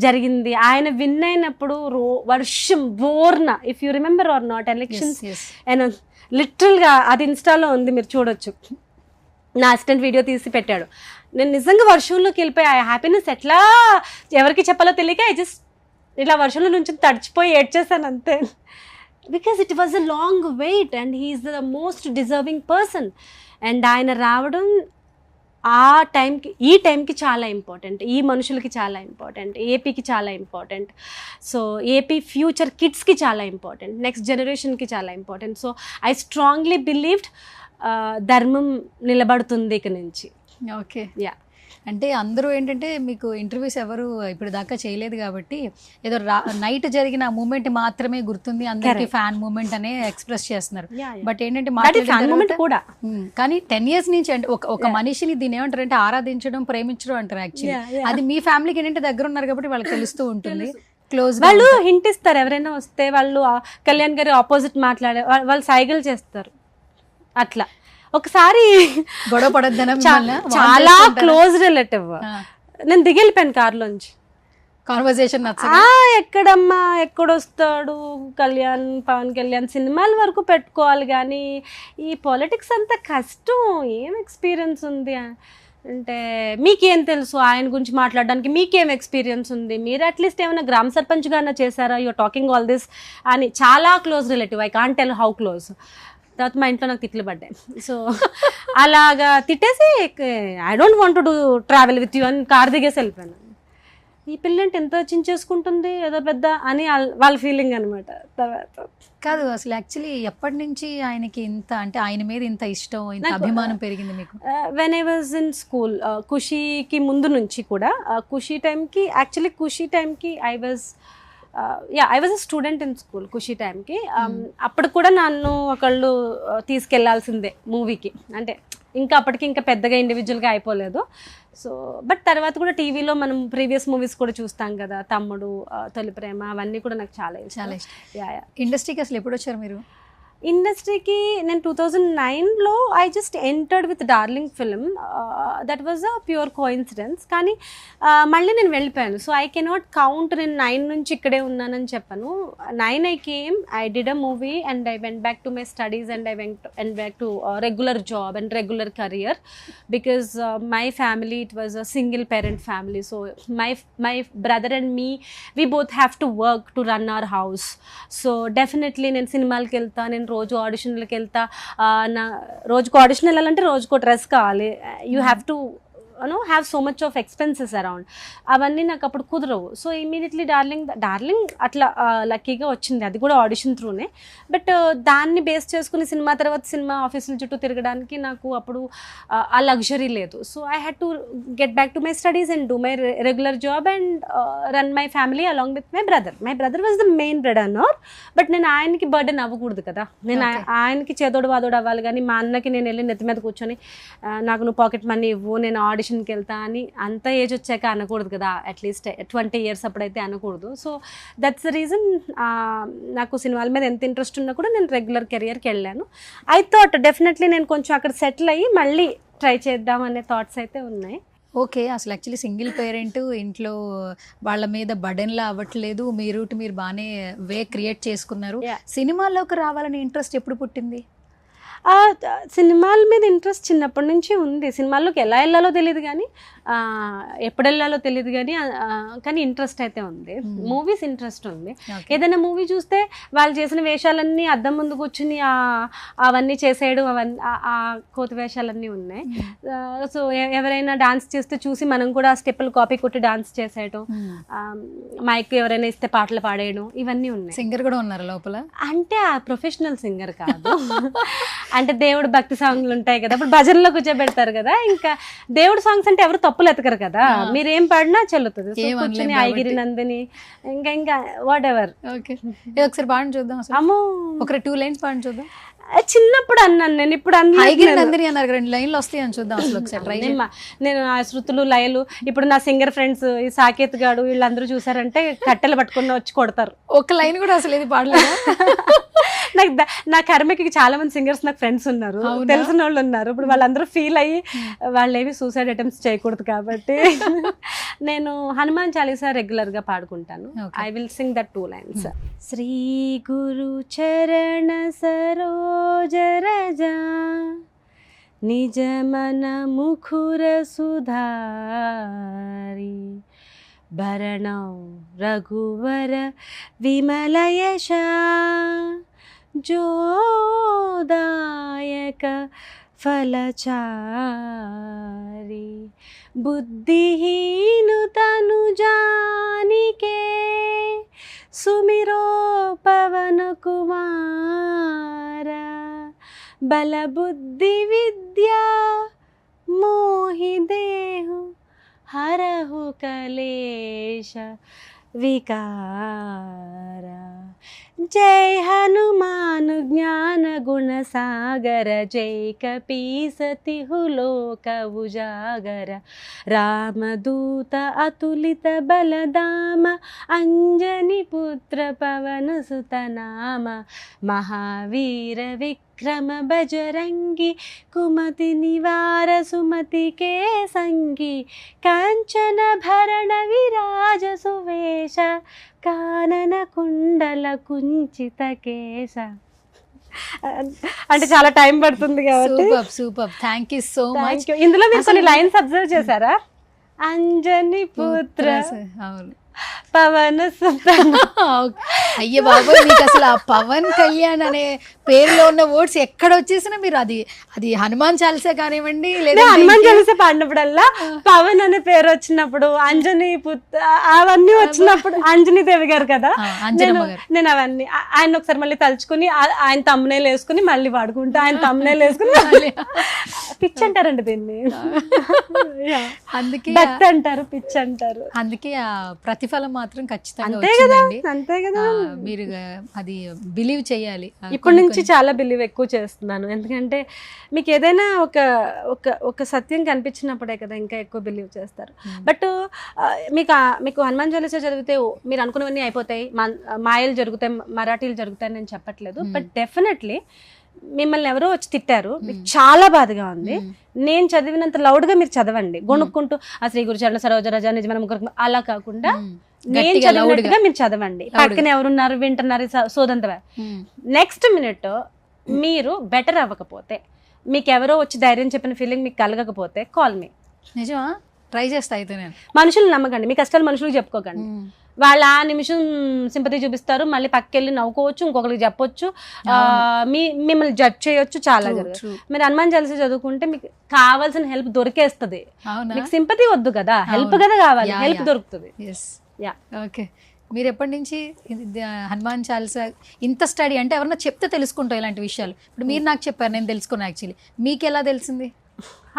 జరిగింది. ఆయన విన్ అయినప్పుడు వర్షం బోర్న, if you remember or not, elections and లిటరల్గా అది ఇన్స్టాలో ఉంది, మీరు చూడొచ్చు. నా అసిస్టెంట్ వీడియో తీసి పెట్టాడు. నేను నిజంగా వర్షంలోకి వెళ్ళిపోయి ఆ హ్యాపీనెస్ ఎట్లా ఎవరికి చెప్పాలో తెలియక ఇలా వర్షంలో నుంచి తడిచిపోయి ఏడ్చేసాను అంతే. Because it was a long wait and he's the most deserving person. And ఆయన రావడం ఈ టైంకి చాలా ఇంపార్టెంట్, ఈ మనుషులకి చాలా ఇంపార్టెంట్, ఏపీకి చాలా ఇంపార్టెంట్. సో ఏపీ ఫ్యూచర్ కిడ్స్కి చాలా ఇంపార్టెంట్, నెక్స్ట్ జనరేషన్కి చాలా important. So I strongly believed ధర్మం నిలబడుతుంది ఇక నుంచి. Okay, yeah. అంటే అందరూ ఏంటంటే మీకు ఇంటర్వ్యూస్ ఎవరు ఇప్పుడు దాకా చేయలేదు కాబట్టి ఏదో నైట్ జరిగిన ఆ మూమెంట్ మాత్రమే గుర్తుంది, అందరికి ఫ్యాన్ మూమెంట్ అనే ఎక్స్ప్రెస్ చేస్తున్నారు. బట్ ఏంటంటే కూడా కానీ 10 years నుంచి అంటే ఒక మనిషిని దీని ఏమంటారు అంటే ఆరాధించడం, ప్రేమించడం అంటారు యాక్చువల్లీ. అది మీ ఫ్యామిలీకి ఏంటంటే దగ్గర ఉన్నారు కాబట్టి వాళ్ళకి తెలుస్తూ ఉంటుంది. క్లోజ్ వాళ్ళు హింట్ ఇస్తారు, ఎవరైనా వస్తే వాళ్ళు కళ్యాణ్ గారి ఆపోజిట్ మాట్లాడే వాళ్ళు సైకిల్ చేస్తారు అట్లా. ఒకసారి గొడవ పడద్దు, చాలా క్లోజ్ రిలేటివ్, నేను దిగెళ్ళిపోయాను కార్లోంచి. కాన్వర్సేషన్ ఎక్కడమ్మా ఎక్కడొస్తాడు పవన్ కళ్యాణ్, సినిమాల వరకు పెట్టుకోవాలి కానీ ఈ పాలిటిక్స్ అంతా కష్టం, ఏం ఎక్స్పీరియన్స్ ఉంది అంటే మీకేం తెలుసు ఆయన గురించి మాట్లాడడానికి, మీకేం ఎక్స్పీరియన్స్ ఉంది, మీరు అట్లీస్ట్ ఏమైనా గ్రామ సర్పంచ్గానే చేశారా, యూఆర్ టాకింగ్ ఆల్ దిస్ అని. చాలా close relative, I can't tell how close. తర్వాత మా ఇంట్లో నాకు తిట్లు పడ్డాయి. సో అలాగా తిట్టేసి I don't want to travel with you అని కార్ దిగేసి వెళ్ళిపోయాను. ఈ పిల్లంటే ఎంత చించేసుకుంటుంది ఏదో పెద్ద అని వాళ్ళ ఫీలింగ్ అనమాట. తర్వాత కాదు, అసలు యాక్చువల్లీ ఎప్పటి నుంచి ఆయనకి ఇంత అంటే ఆయన మీద ఇంత ఇష్టం, ఇంత అభిమానం పెరిగింది మీకు? When I was in school, ఖుషీకి ముందు నుంచి కూడా, ఖుషీ టైంకి I was a student in school Kushi టైంకి. అప్పుడు కూడా నన్ను ఒకళ్ళు తీసుకెళ్లాల్సిందే మూవీకి, అంటే ఇంకా అప్పటికి ఇంకా పెద్దగా ఇండివిజువల్గా అయిపోలేదు. సో బట్ తర్వాత కూడా టీవీలో మనం ప్రీవియస్ మూవీస్ కూడా చూస్తాం కదా, తమ్ముడు, తొలి ప్రేమ, అవన్నీ కూడా నాకు చాలా ఇష్టం. ఇండస్ట్రీకి అసలు ఎప్పుడు వచ్చారు మీరు? ఇండస్ట్రీకి నేను 2009లో I just entered with Darling film. That was a pure coincidence. కానీ మళ్ళీ నేను వెళ్ళిపోయాను. సో ఐ కెనాట్ కౌంట్ నేను 9 నుంచి ఇక్కడే ఉన్నానని చెప్పను. 9 I came, I did a movie and I went back to my studies and I went back to regular job and regular career because my family, it was a single parent family. So my brother and me, we both have to work to run our house. So definitely నేను సినిమాలకి వెళ్తా, నేను రోజు ఆడిషన్లకు వెళ్తా. రోజుకు ఆడిషన్ వెళ్ళాలంటే రోజుకో డ్రెస్ కావాలి. You have to have so much of expenses around. అవన్నీ నాకు అప్పుడు కుదరవు. సో ఇమీడియట్లీ డార్లింగ్ అట్లా లక్కీగా వచ్చింది, అది కూడా ఆడిషన్ త్రూనే. బట్ దాన్ని బేస్ చేసుకుని సినిమా తర్వాత సినిమా ఆఫీసుల చుట్టూ తిరగడానికి నాకు అప్పుడు ఆ లగ్జరీ లేదు. So I had to get back to my studies and do my regular job and run my family along with my brother. My brother was the main bread earner. But నేను ఆయనకి బర్డెన్ అవ్వకూడదు కదా, నేను ఆయనకి చేదోడు వాదోడు అవ్వాలి. కానీ మా అన్నకి నేను వెళ్ళి నెత్తి మీద కూర్చొని నాకు నువ్వు పాకెట్ మనీ ఇవ్వు, నేను ఆడిషన్కి వెళ్తా అని అంత ఏజ్ వచ్చాక అనకూడదు కదా, అట్లీస్ట్ 20 years అప్పుడైతే అనకూడదు. So that's the reason. నాకు సినిమాల మీద ఎంత ఇంట్రెస్ట్ ఉన్నా కూడా నేను రెగ్యులర్ కెరియర్కి వెళ్ళాను. ఐ థాట్ డెఫినెట్లీ నేను కొంచెం అక్కడ సెటిల్ అయ్యి మళ్ళీ ట్రై చేద్దాం అనే థాట్స్ అయితే ఉన్నాయి. ఓకే, అసలు యాక్చువల్లీ సింగిల్ పేరెంట్, ఇంట్లో వాళ్ళ మీద బర్డెన్లా అవ్వట్లేదు, మీరు బాగానే వే క్రియేట్ చేసుకున్నారు. సినిమాల్లోకి రావాలని ఇంట్రెస్ట్ ఎప్పుడు పుట్టింది? సినిమాల మీద ఇంట్రెస్ట్ చిన్నప్పటి నుంచి ఉంది. సినిమాల్లోకి ఎలా వెళ్ళాలో తెలియదు కానీ, ఎప్పుడు వెళ్ళాలో తెలియదు కానీ ఇంట్రెస్ట్ అయితే ఉంది. మూవీస్ ఇంట్రెస్ట్ ఉంది. ఏదైనా మూవీ చూస్తే వాళ్ళు చేసిన వేషాలన్నీ అద్దం ముందు కూర్చుని అవన్నీ చేసేయడం, అవన్నీ ఆ కోతి వేషాలన్నీ ఉన్నాయి. సో ఎవరైనా డాన్స్ చేస్తే చూసి మనం కూడా ఆ స్టెప్పులు కాపీ కొట్టి డాన్స్ చేసేయడం, మైక్ ఎవరైనా ఇస్తే పాటలు పాడేయడం, ఇవన్నీ ఉన్నాయి. సింగర్ కూడా ఉన్నారు లోపల? అంటే ఆ ప్రొఫెషనల్ సింగర్ కాదు, అంటే దేవుడు భక్తి సాంగ్లు ఉంటాయి కదా, ఇప్పుడు భజనలో కూర్చోబెడతారు కదా, ఇంకా దేవుడు సాంగ్స్ అంటే ఎవరు తప్పులు ఎతకరు కదా, మీరేం పాడినా చెల్లుతుంది. కూర్చొని ఐగిరి నందిని ఇంకా వాట్ ఎవర్. ఓకే, ఒకసారి పాడిని చూద్దాం. అమ్మో, ఒక 2 lines పాడిని చూద్దాం. చిన్నప్పుడు అన్నాను నేను, ఇప్పుడు నందిని అన్నారు, 2 lines వస్తాయి అని చూద్దాం. అసలు ఒకసారి నేను ఆ శృతులు లయలు, ఇప్పుడు నా సింగర్ ఫ్రెండ్స్ ఈ సాకేత్ గాడు వీళ్ళందరూ చూసారంటే కట్టెలు పట్టుకుని వచ్చి కొడతారు. ఒక లైన్ కూడా అసలు ఏది పాడలేదు. నా కర్మకి చాలా మంది సింగర్స్ నాకు ఫ్రెండ్స్ ఉన్నారు, అవునా? తెలిసిన వాళ్ళు ఉన్నారు. ఇప్పుడు వాళ్ళందరూ ఫీల్ అయ్యి వాళ్ళు ఏమి సూసైడ్ అటెంప్ట్స్ చేయకూడదు కాబట్టి నేను హనుమాన్ చాలీసా రెగ్యులర్ గా పాడుకుంటాను. Okay. I will sing that 2 lines. శ్రీ గురు చరణ సరోజ రజా నిజ మన ముఖుర సుధారి భరణౌ రఘువర విమల యశ జోదాయక ఫలచారి బుద్ధిహీను తను జానికే సుమిరో పవన కుమార బల బుద్ధి విద్యా మోహి దేహు హరహు కలేశ వికార జై హనుమాను జ్ఞాన గుణ సాగర జై కపీసతి లోక ఉజాగర రామదూత అతులిత బలదామ అంజని పుత్ర పవన సుత నామ మహావీర విక్రమ బజరంగి కుమతి నివార సుమతి కే సంగి కాంచన భరణ విరాజ సువేశ కానన కుండల కుంచిత కేశ. అంటే చాలా టైం పడుతుంది కాబట్టి super thank you so much. ఇందులో మీరు కొన్ని లైన్స్ అబ్జర్వ్ చేశారా? అంజని పుత్ర అవును పవన సుత. అయ్య బాబోయ్, మీకు అసలు ఆ పవన్ కళ్యాణ్ అనే పేరులో ఉన్న వర్డ్స్ ఎక్కడ వచ్చేసినా మీరు అది హనుమాన్ చాలీసా కానివ్వండి, లేదా హనుమాన్ చాలీసా పాడినప్పుడల్లా పవన్ అనే పేరు వచ్చినప్పుడు, అంజని పుత్ర అవన్నీ వచ్చినప్పుడు, అంజనీ దేవి గారు కదా, నేను అవన్నీ ఆయన ఒకసారి మళ్ళీ తలుచుకుని ఆయన తమ్మునేలు వేసుకుని మళ్ళీ పాడుకుంటా, ఆయన తమ్మునేలు వేసుకుని పిచ్ అంటారండి దీన్ని, అందుకే భక్తి అంటారు, పిచ్ అంటారు. అందుకే ఆ ప్రతిఫలం మాత్రం ఖచ్చితంగా అంతే కదా, వచ్చిందండి. అంతే కదా. మీరు అది బిలీవ్ చేయాలి. ఇప్పటి నుంచి చాలా బిలీవ్ ఎక్కువ చేస్తున్నాను, ఎందుకంటే మీకు ఏదైనా ఒక సత్యం కనిపించినప్పుడే కదా ఇంకా ఎక్కువ బిలీవ్ చేస్తారు. బట్ మీకు హనుమాన్ చాలీసా చదివితే మీరు అనుకున్నవన్నీ అయిపోతాయి, మాయలు జరుగుతాయి, మరాఠీలు జరుగుతాయి నేను చెప్పట్లేదు. బట్ డెఫినెట్లీ మిమ్మల్ని ఎవరో వచ్చి తిట్టారు, మీకు చాలా బాధగా ఉంది, నేను చదివినంత లౌడ్గా మీరు చదవండి, గొనుక్కుంటూ ఆ శ్రీ గురు చరణ సరోజ రజా నిజమైన ముగ్గురు అలా కాకుండా నేను చదివినట్టుగా మీరు చదవండి. పక్కన ఎవరున్నారు వింటున్నారు సోదంతవా. నెక్స్ట్ మినిట్ మీరు బెటర్ అవ్వకపోతే, మీకు ఎవరో వచ్చి ధైర్యం చెప్పిన ఫీలింగ్ మీకు కలగకపోతే కాల్ మీ. నిజమా? ట్రై చేస్తా అయితే నేను. మనుషులు నమ్మకండి, మీ కష్టాలు మనుషులకు చెప్పుకోకండి. వాళ్ళు ఆ నిమిషం సింపతి చూపిస్తారు, మళ్ళీ పక్కెళ్ళి నవ్వుకోవచ్చు, ఇంకొకరికి చెప్పొచ్చు, మిమ్మల్ని జడ్జ్ చేయొచ్చు, చాలా జరుగుతుంది. మీరు హనుమాన్ చాలీసా చదువుకుంటే మీకు కావాల్సిన హెల్ప్ దొరికేస్తుంది. మీకు సింపతి వద్దు కదా, హెల్ప్ కదా కావాలి, హెల్ప్ దొరుకుతుంది. ఓకే, మీరు ఎప్పటి నుంచి హనుమాన్ చాలీసా ఇంత స్టడీ అంటే ఎవరన్నా చెప్తే తెలుసుకుంటాం ఇలాంటి విషయాలు? ఇప్పుడు మీరు నాకు చెప్పారు, నేను తెలుసుకున్నా. యాక్చువల్లీ మీకు ఎలా తెలిసింది?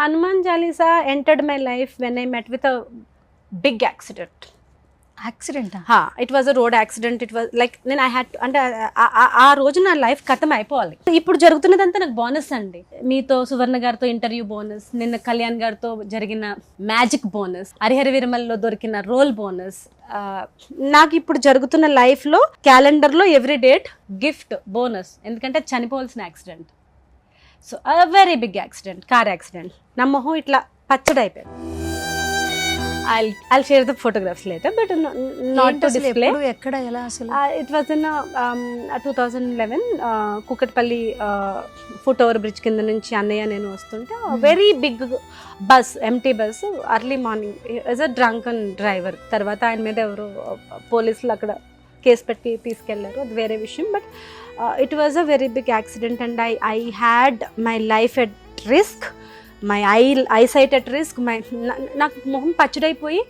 Hanuman Chalisa entered my life when I met with a big accident. It was a road accident. It was like నేను ఐ హ్యాడ్ అంటే ఆ రోజు నా లైఫ్ ఖతం అయిపోవాలి. ఇప్పుడు జరుగుతున్నదంతా నాకు బోనస్ అండి. మీతో సువర్ణ గారితో ఇంటర్వ్యూ బోనస్, నిన్న కళ్యాణ్ గారితో జరిగిన మ్యాజిక్ బోనస్, హరిహర వీరమల్లో దొరికిన రోల్ బోనస్, నాకు ఇప్పుడు జరుగుతున్న లైఫ్లో క్యాలెండర్లో ఎవ్రీ డేట్ గిఫ్ట్ బోనస్. ఎందుకంటే చనిపోవాల్సిన accident. So a very big accident, car accident. నా మొహం ఇట్లా పచ్చడైపోయింది. I'll share the photographs later, but not to display. ఎక్కడ ఎలా అసలు? It was in 2011 Kukatpally foot over bridge కింద నుంచి అన్నయ్య నేను వస్తుంటే very big bus, empty bus, early morning. As a drunken driver. తర్వాత ఆయన మీద ఎవరు పోలీసులు అక్కడ కేసు పెట్టి తీసుకెళ్లారు, అది వేరే విషయం. But it was a very big accident and I had my life at risk, my eyesight at risk. నాకు మొహం పచ్చడైపోయి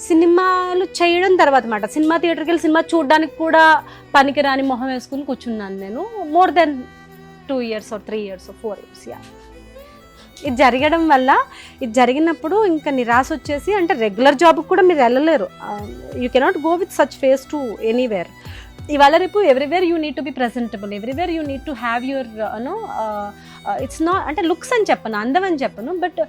సినిమాలు చేయడం తర్వాత మాట, సినిమా థియేటర్కి వెళ్ళి సినిమా చూడడానికి కూడా పనికిరాని మొహం వేసుకుని కూర్చున్నాను నేను. More than 2 years or 3 years or 4 years. ఇది జరగడం వల్ల, ఇది జరిగినప్పుడు ఇంకా నిరాశ వచ్చేసి, అంటే రెగ్యులర్ జాబ్కి కూడా మీరు వెళ్ళలేరు. You cannot go with such face to anywhere. ఇవాళ రేపు everywhere you need to be presentable, everywhere you need to have your it's not అంటే లుక్స్ అని చెప్పను, అందం అని చెప్పను, బట్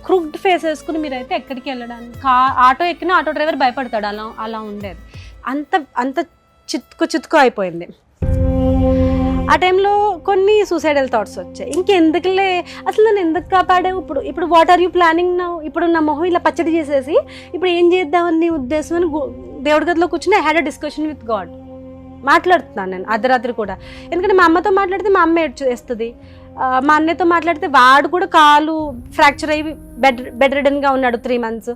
క్రూక్డ్ ఫేస్ వేసుకుని మీరైతే ఎక్కడికి వెళ్ళడానికి, ఆటో ఎక్కినా ఆటో డ్రైవర్ భయపడతాడు, అలా ఉండేది. అంత చిత్కు అయిపోయింది. ఆ టైంలో కొన్ని సూసైడల్ థాట్స్ వచ్చాయి. ఇంకెందుకులే అసలు నన్ను ఎందుకు కాపాడావు, ఇప్పుడు what are you planning now, ఇప్పుడు నా మొహం ఇలా పచ్చడి చేసేసి ఇప్పుడు ఏం చేద్దామని ఉద్దేశం అని దేవుడి గదిలో కూర్చుని I had a discussion with God. మాట్లాడుతున్నాను నేను అర్ధరాత్రి కూడా, ఎందుకంటే మా అమ్మతో మాట్లాడితే మా అమ్మ ఏడ్చేస్తుంది, మా అన్నయ్యతో మాట్లాడితే వాడు కూడా కాలు ఫ్రాక్చర్ అయ్యి బెడ్ రిడన్గా ఉన్నాడు 3 months.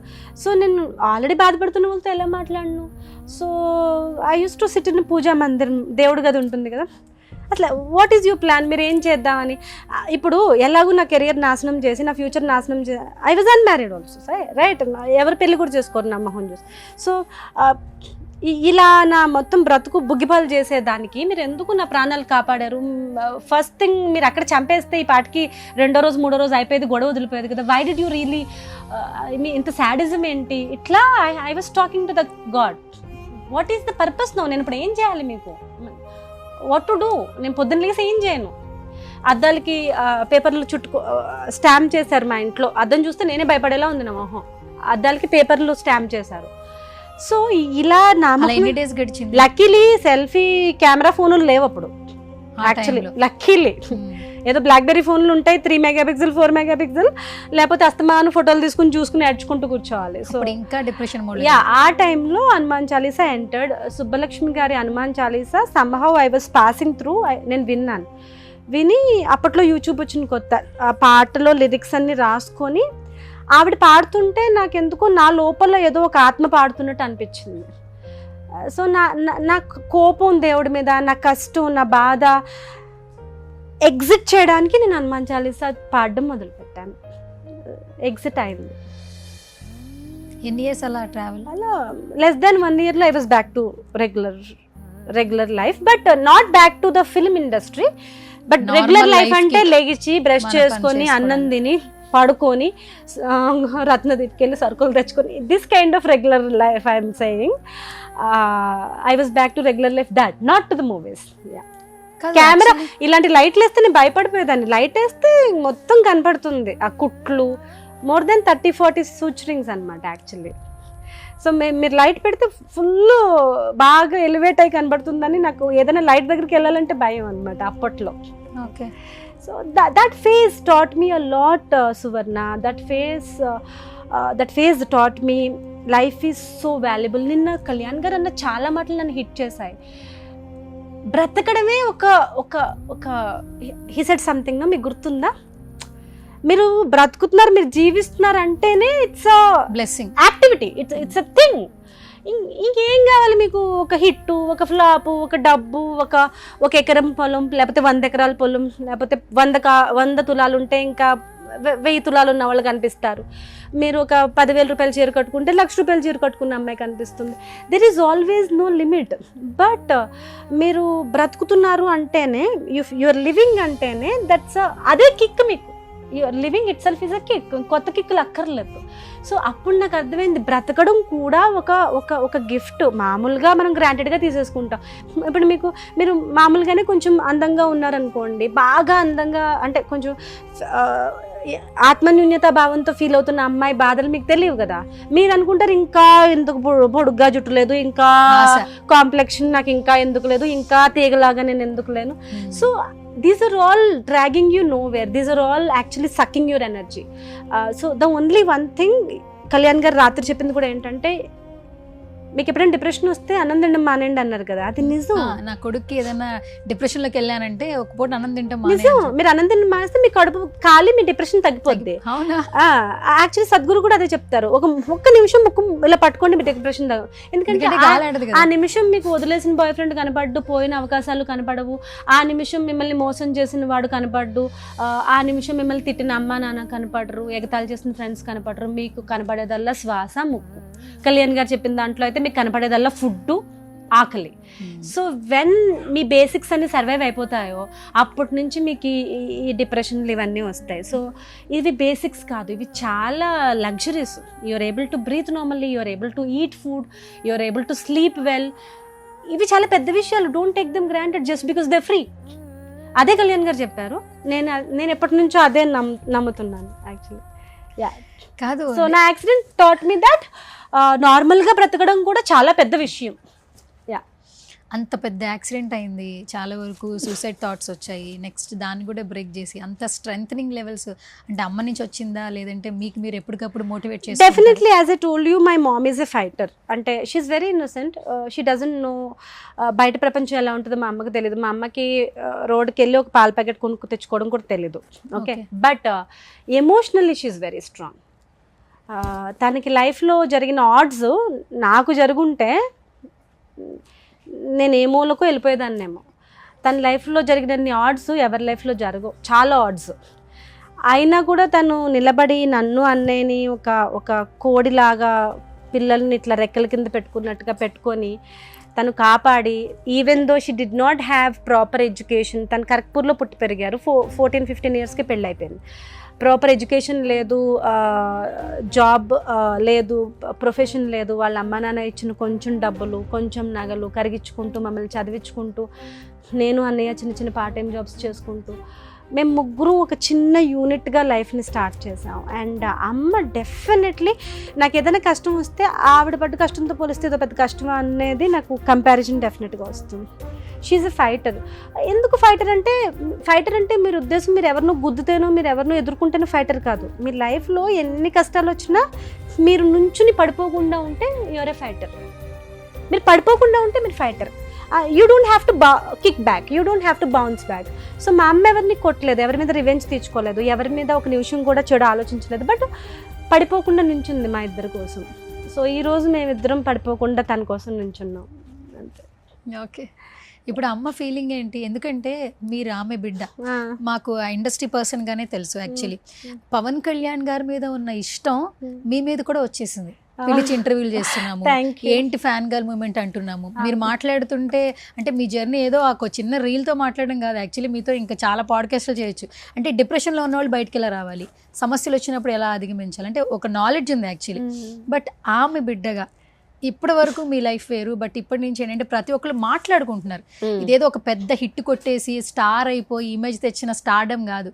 సో నేను ఆల్రెడీ బాధపడుతున్న వాళ్ళతో ఎలా మాట్లాడను. So I use to sit in puja మందిరం, దేవుడి గది ఉంటుంది కదా, అట్లా వాట్ ఈజ్ యువర్ ప్లాన్, మీరు ఏం చేద్దామని. ఇప్పుడు ఎలాగో నా కెరియర్ నాశనం చేసి నా ఫ్యూచర్ నాశనం చేసి I was unmarried also right, ఎవరు పెళ్లి కూడా చేసుకోరు నా మొహం చూసి. సో ఇలా నా మొత్తం బ్రతుకు బుగ్గిపాలు చేసేదానికి మీరు ఎందుకు నా ప్రాణాలు కాపాడారు. ఫస్ట్ థింగ్ మీరు అక్కడ చంపేస్తే ఈ పాటికి 2వ రోజు 3వ రోజు అయిపోయేది, గొడవ వదిలిపోయేది కదా. వై డిడ్ యూ రియలీ ఇంత సాడిజం ఏంటి. ఇట్లా I was talking to the god, what is the purpose no, నేను ఇప్పుడు ఏం చేయాలి మీకు, వాట్ టు డూ. నేను పొద్దున్న లేసి ఏం చేయను. అద్దాలకి పేపర్లు స్టాంప్ చేశారు మా ఇంట్లో, అద్దం చూస్తే నేనే భయపడేలా ఉంది నా మొహం. అద్దాలకి పేపర్లు స్టాంప్ చేశారు. సో ఇలా గడిచింది. లక్కీలీ సెల్ఫీ కెమెరా ఫోన్లు లేవు అప్పుడు, యాక్చువల్లీ లక్కీలీ. ఏదో బ్లాక్బెర్రీ ఫోన్లు ఉంటాయి 3 MP 4 MP, లేకపోతే అస్తమాను ఫోటోలు తీసుకుని చూసుకుని అడ్చుకుంటూ కూర్చోవాలి. సో ఇంకా డిప్రెషన్ ఆ టైంలో హనుమాన్ చాలీసా ఎంటర్డ్. సుబ్బలక్ష్మి గారి Hanuman Chalisa somehow I was passing through, నేను విని అప్పట్లో యూట్యూబ్ వచ్చిన కొత్త, ఆ పాటలో లిరిక్స్ అన్ని రాసుకొని ఆవిడ పాడుతుంటే నాకెందుకో నా లోపల ఏదో ఒక ఆత్మ పాడుతున్నట్టు అనిపించింది. సో నా కోపం దేవుడి మీద, నా కష్టం, నా బాధ ఎగ్జిట్ చేయడానికి నేను హనుమాన్ చాలీసా పాడడం మొదలుపెట్టాను. ఎగ్జిట్ అయింది. ఎన్ని ఇయర్స్ అలా ట్రావెల్? అలా less than 1 yearలో I was back to regular life, but not back to the film industry. But regular life అంటే లెగిచి బ్రష్ చేసుకొని అన్నం తిని పడుకొని రత్నదీప్కి వెళ్ళి సరుకులు తెచ్చుకొని, this kind of regular life I'm saying. I was back to regular life, that not to the movies. Camera ఇలాంటి లైట్లు వేస్తే నేను భయపడిపోయేదాన్ని. లైట్ వేస్తే మొత్తం కనపడుతుంది ఆ కుట్లు, మోర్ దెన్ 30-40 సూచరింగ్స్ అనమాట యాక్చువల్లీ. సో మీరు లైట్ పెడితే ఫుల్ బాగా ఎలివేట్ అయి కనబడుతుందని నాకు ఏదైనా లైట్ దగ్గరికి వెళ్ళాలంటే భయం అనమాట అప్పట్లో. Okay. So that phase taught me a lot, Suvarna. That phase taught me life is so valuable. నిన్న కళ్యాణ్ గారు అన్న చాలా మాటలు నన్ను హిట్ చేశాయి. బ్రతకడమే ఒక he said something, మీకు గుర్తుందా? మీరు బ్రతుకుతున్నారు, మీరు జీవిస్తున్నారు అంటేనే it's a blessing activity, it's a thing. ఇంకేం కావాలి మీకు? ఒక హిట్టు, ఒక ఫ్లాపు, ఒక డబ్బు, ఒక ఎకరం పొలం, లేకపోతే 100 ఎకరాల పొలం, లేకపోతే 100 తులాలు ఉంటే ఇంకా 1000 తులాలు ఉన్న వాళ్ళు కనిపిస్తారు. మీరు ఒక 10,000 రూపాయలు చీర కట్టుకుంటే 1,00,000 రూపాయలు చీర కట్టుకున్న అమ్మాయి కనిపిస్తుంది. There is always no limit. But మీరు బ్రతుకుతున్నారు అంటేనే, యువర్ లివింగ్ అంటేనే దట్స్ అదే కిక్ మీకు. Your living itself is a kick, కొత్త కిక్కులు అక్కర్లేదు. సో అప్పుడు నాకు అర్థమైంది బ్రతకడం కూడా ఒక గిఫ్ట్. మామూలుగా మనం గ్రాంటెడ్గా తీసేసుకుంటాం. ఇప్పుడు మీరు మామూలుగానే కొంచెం అందంగా ఉన్నారనుకోండి, బాగా అందంగా అంటే కొంచెం ఆత్మన్యూన్యత భావంతో ఫీల్ అవుతున్న అమ్మాయి బాధలు మీకు తెలియవు కదా. మీరు అనుకుంటారు ఇంకా ఎందుకు పొడుగ్గా జుట్టు లేదు, ఇంకా కాంప్లెక్షన్ నాకు ఇంకా ఎందుకు లేదు, ఇంకా తీగలాగా నేను ఎందుకు లేను. So these are all dragging you nowhere. These are all actually sucking your energy. So the only one thing Kalyan గారు రాత్రి చెప్పింది కూడా ఏంటంటే, మీకు ఎప్పుడైనా డిప్రెషన్ వస్తే అన్నం తినడం మానేయండి అన్నారు కదా, అది నిజం. నా కొడుక్కి ఏదైనా డిప్రెషన్లోకి వెళ్ళానంటే ఒక పూట అన్నం తింటాం నిజం. మీరు అన్నం తినడం మానేస్తే మీ కడుపు ఖాళీ, మీ డిప్రెషన్ తగ్గిపోద్ది. యాక్చువల్లీ సద్గురు కూడా అదే చెప్తారు, ఒక్క నిమిషం ముక్కు ఇలా పట్టుకోండి మీ డిప్రెషన్ తగ్గ. ఎందుకంటే ఆ నిమిషం మీకు వదిలేసిన బాయ్ ఫ్రెండ్ కనపడ్డు, పోయిన అవకాశాలు కనపడవు, ఆ నిమిషం మిమ్మల్ని మోసం చేసిన వాడు కనపడ్డు, ఆ నిమిషం మిమ్మల్ని తిట్టిన అమ్మ నాన్న కనపడరు, ఎగతాళి చేసిన ఫ్రెండ్స్ కనపడరు. మీకు కనపడేదల్లా శ్వాస, ముక్కు. కళ్యాణ్ గారు చెప్పిన దాంట్లో అయితే మీకు కనపడేదల్లా ఫుడ్, ఆకలి. సో వెన్ మీ బేసిక్స్ అన్ని సర్వైవ్ అయిపోతాయో అప్పటి నుంచి మీకు ఈ డిప్రెషన్లు ఇవన్నీ వస్తాయి. సో ఇవి బేసిక్స్ కాదు, ఇవి చాలా luxuries. You're able to breathe normally, you're able to eat food, you're able to sleep well. ఇవి చాలా పెద్ద విషయాలు. Don't take them granted just because they free. అదే కళ్యాణ్ గారు చెప్పారు. నేను ఎప్పటి నుంచో అదే నమ్ముతున్నాను యాక్చువల్లీ. కాదు, సో నా యాక్సిడెంట్ టాట్ మీ దట్ నార్మల్గా బ్రతకడం కూడా చాలా పెద్ద విషయం. అంత పెద్ద యాక్సిడెంట్ అయింది, చాలా వరకు సూసైడ్ థాట్స్ వచ్చాయి, నెక్స్ట్ దాన్ని కూడా బ్రేక్ చేసి అంత స్ట్రెంథనింగ్ లెవెల్స్ అంటే అమ్మ నుంచి వచ్చిందా లేదంటే మీకు మీరు ఎప్పటికప్పుడు మోటివేట్ చేసి? Definitely as I told you my mom is a fighter. అంటే she's very innocent, she doesn't know బయట ప్రపంచం ఎలా ఉంటుందో మా అమ్మకి తెలియదు. మా అమ్మకి రోడ్కి వెళ్ళి ఒక పాల ప్యాకెట్ కొనుక్కు తెచ్చుకోవడం కూడా తెలియదు. Okay, but emotionally she's very strong. తనకి లైఫ్లో జరిగిన ఆడ్స్ నాకు జరుగుంటే నేను ఏ మూలకో వెళ్ళిపోయేదాన్నేమో. తన లైఫ్లో జరిగినన్ని ఆడ్స్ ఎవరి లైఫ్లో జరగవు, చాలా ఆడ్స్. అయినా కూడా తను నిలబడి నన్ను అన్నయ్యని ఒక కోడిలాగా పిల్లల్ని ఇట్లా రెక్కల కింద పెట్టుకున్నట్టుగా పెట్టుకొని తను కాపాడి, even though she did not have proper education. తను ఖరగ్పూర్లో పుట్టి పెరిగారు, 14-15 ఇయర్స్కి పెళ్ళి అయిపోయింది. ప్రాపర్ ఎడ్యుకేషన్ లేదు, జాబ్ లేదు, ప్రొఫెషన్ లేదు. వాళ్ళ అమ్మ నాన్న ఇచ్చిన కొంచెం డబ్బులు, కొంచెం నగలు కరిగించుకుంటూ మమ్మల్ని చదివించుకుంటూ, నేను అన్నయ్య చిన్న చిన్న పార్ట్ టైం జాబ్స్ చేసుకుంటూ మేము ముగ్గురు ఒక చిన్న యూనిట్గా లైఫ్ని స్టార్ట్ చేసాం. అండ్ అమ్మ డెఫినెట్లీ నాకు ఏదైనా కష్టం వస్తే ఆవిడ పడ్డ కష్టంతో పోలిస్తే ఏదో పెద్ద కష్టం అనేది నాకు కంపారిజన్ డెఫినెట్గా వస్తుంది. She's a fighter. ఎందుకు ఫైటర్ అంటే మీరు ఉద్దేశం మీరు ఎవరినో గుద్దుతేనో మీరు ఎవరినో ఎదుర్కొంటేనో ఫైటర్ కాదు. మీ లైఫ్లో ఎన్ని కష్టాలు వచ్చినా మీరు నుంచుని పడిపోకుండా ఉంటే యూఆర్ ఎ ఫైటర్. మీరు పడిపోకుండా ఉంటే మీరు fighter. You don't have to kick back, you don't have to bounce back. So మా అమ్మ ఎవరిని కొట్టలేదు, ఎవరి మీద రివెంజ్ తీర్చుకోలేదు, ఎవరి మీద ఒక నిమిషం కూడా చెడు ఆలోచించలేదు, బట్ పడిపోకుండా నించుంది మా ఇద్దరి కోసం. సో ఈరోజు మేమిద్దరం పడిపోకుండా తన కోసం నించున్నాం అంతే. ఓకే, ఇప్పుడు అమ్మ ఫీలింగ్ ఏంటి? ఎందుకంటే మీరు ఆమె బిడ్డ, మాకు ఆ ఇండస్ట్రీ పర్సన్ గానే తెలుసు. యాక్చువల్లీ పవన్ కళ్యాణ్ గారి మీద ఉన్న ఇష్టం మీ మీద కూడా వచ్చేసింది. పిలిచి ఇంటర్వ్యూలు చేస్తున్నాము, ఏంటి ఫ్యాన్ గర్ల్ మూమెంట్ అంటున్నాము. మీరు మాట్లాడుతుంటే అంటే మీ జర్నీ ఏదో ఒక చిన్న రీల్తో మాట్లాడడం కాదు, యాక్చువల్లీ మీతో ఇంకా చాలా పాడ్కాస్ట్లు చేయొచ్చు. అంటే డిప్రెషన్లో ఉన్న వాళ్ళు బయటకు ఎలా రావాలి, సమస్యలు వచ్చినప్పుడు ఎలా అధిగమించాలి, అంటే ఒక నాలెడ్జ్ ఉంది యాక్చువల్లీ. బట్ ఆమె బిడ్డగా ఇప్పటి వరకు మీ లైఫ్ వేరు, బట్ ఇప్పటి నుంచి ఏంటంటే ప్రతి ఒక్కరు మాట్లాడుకుంటున్నారు. ఇదేదో ఒక పెద్ద హిట్ కొట్టేసి స్టార్ అయిపోయి ఇమేజ్ తెచ్చిన స్టార్డమ్ కాదు,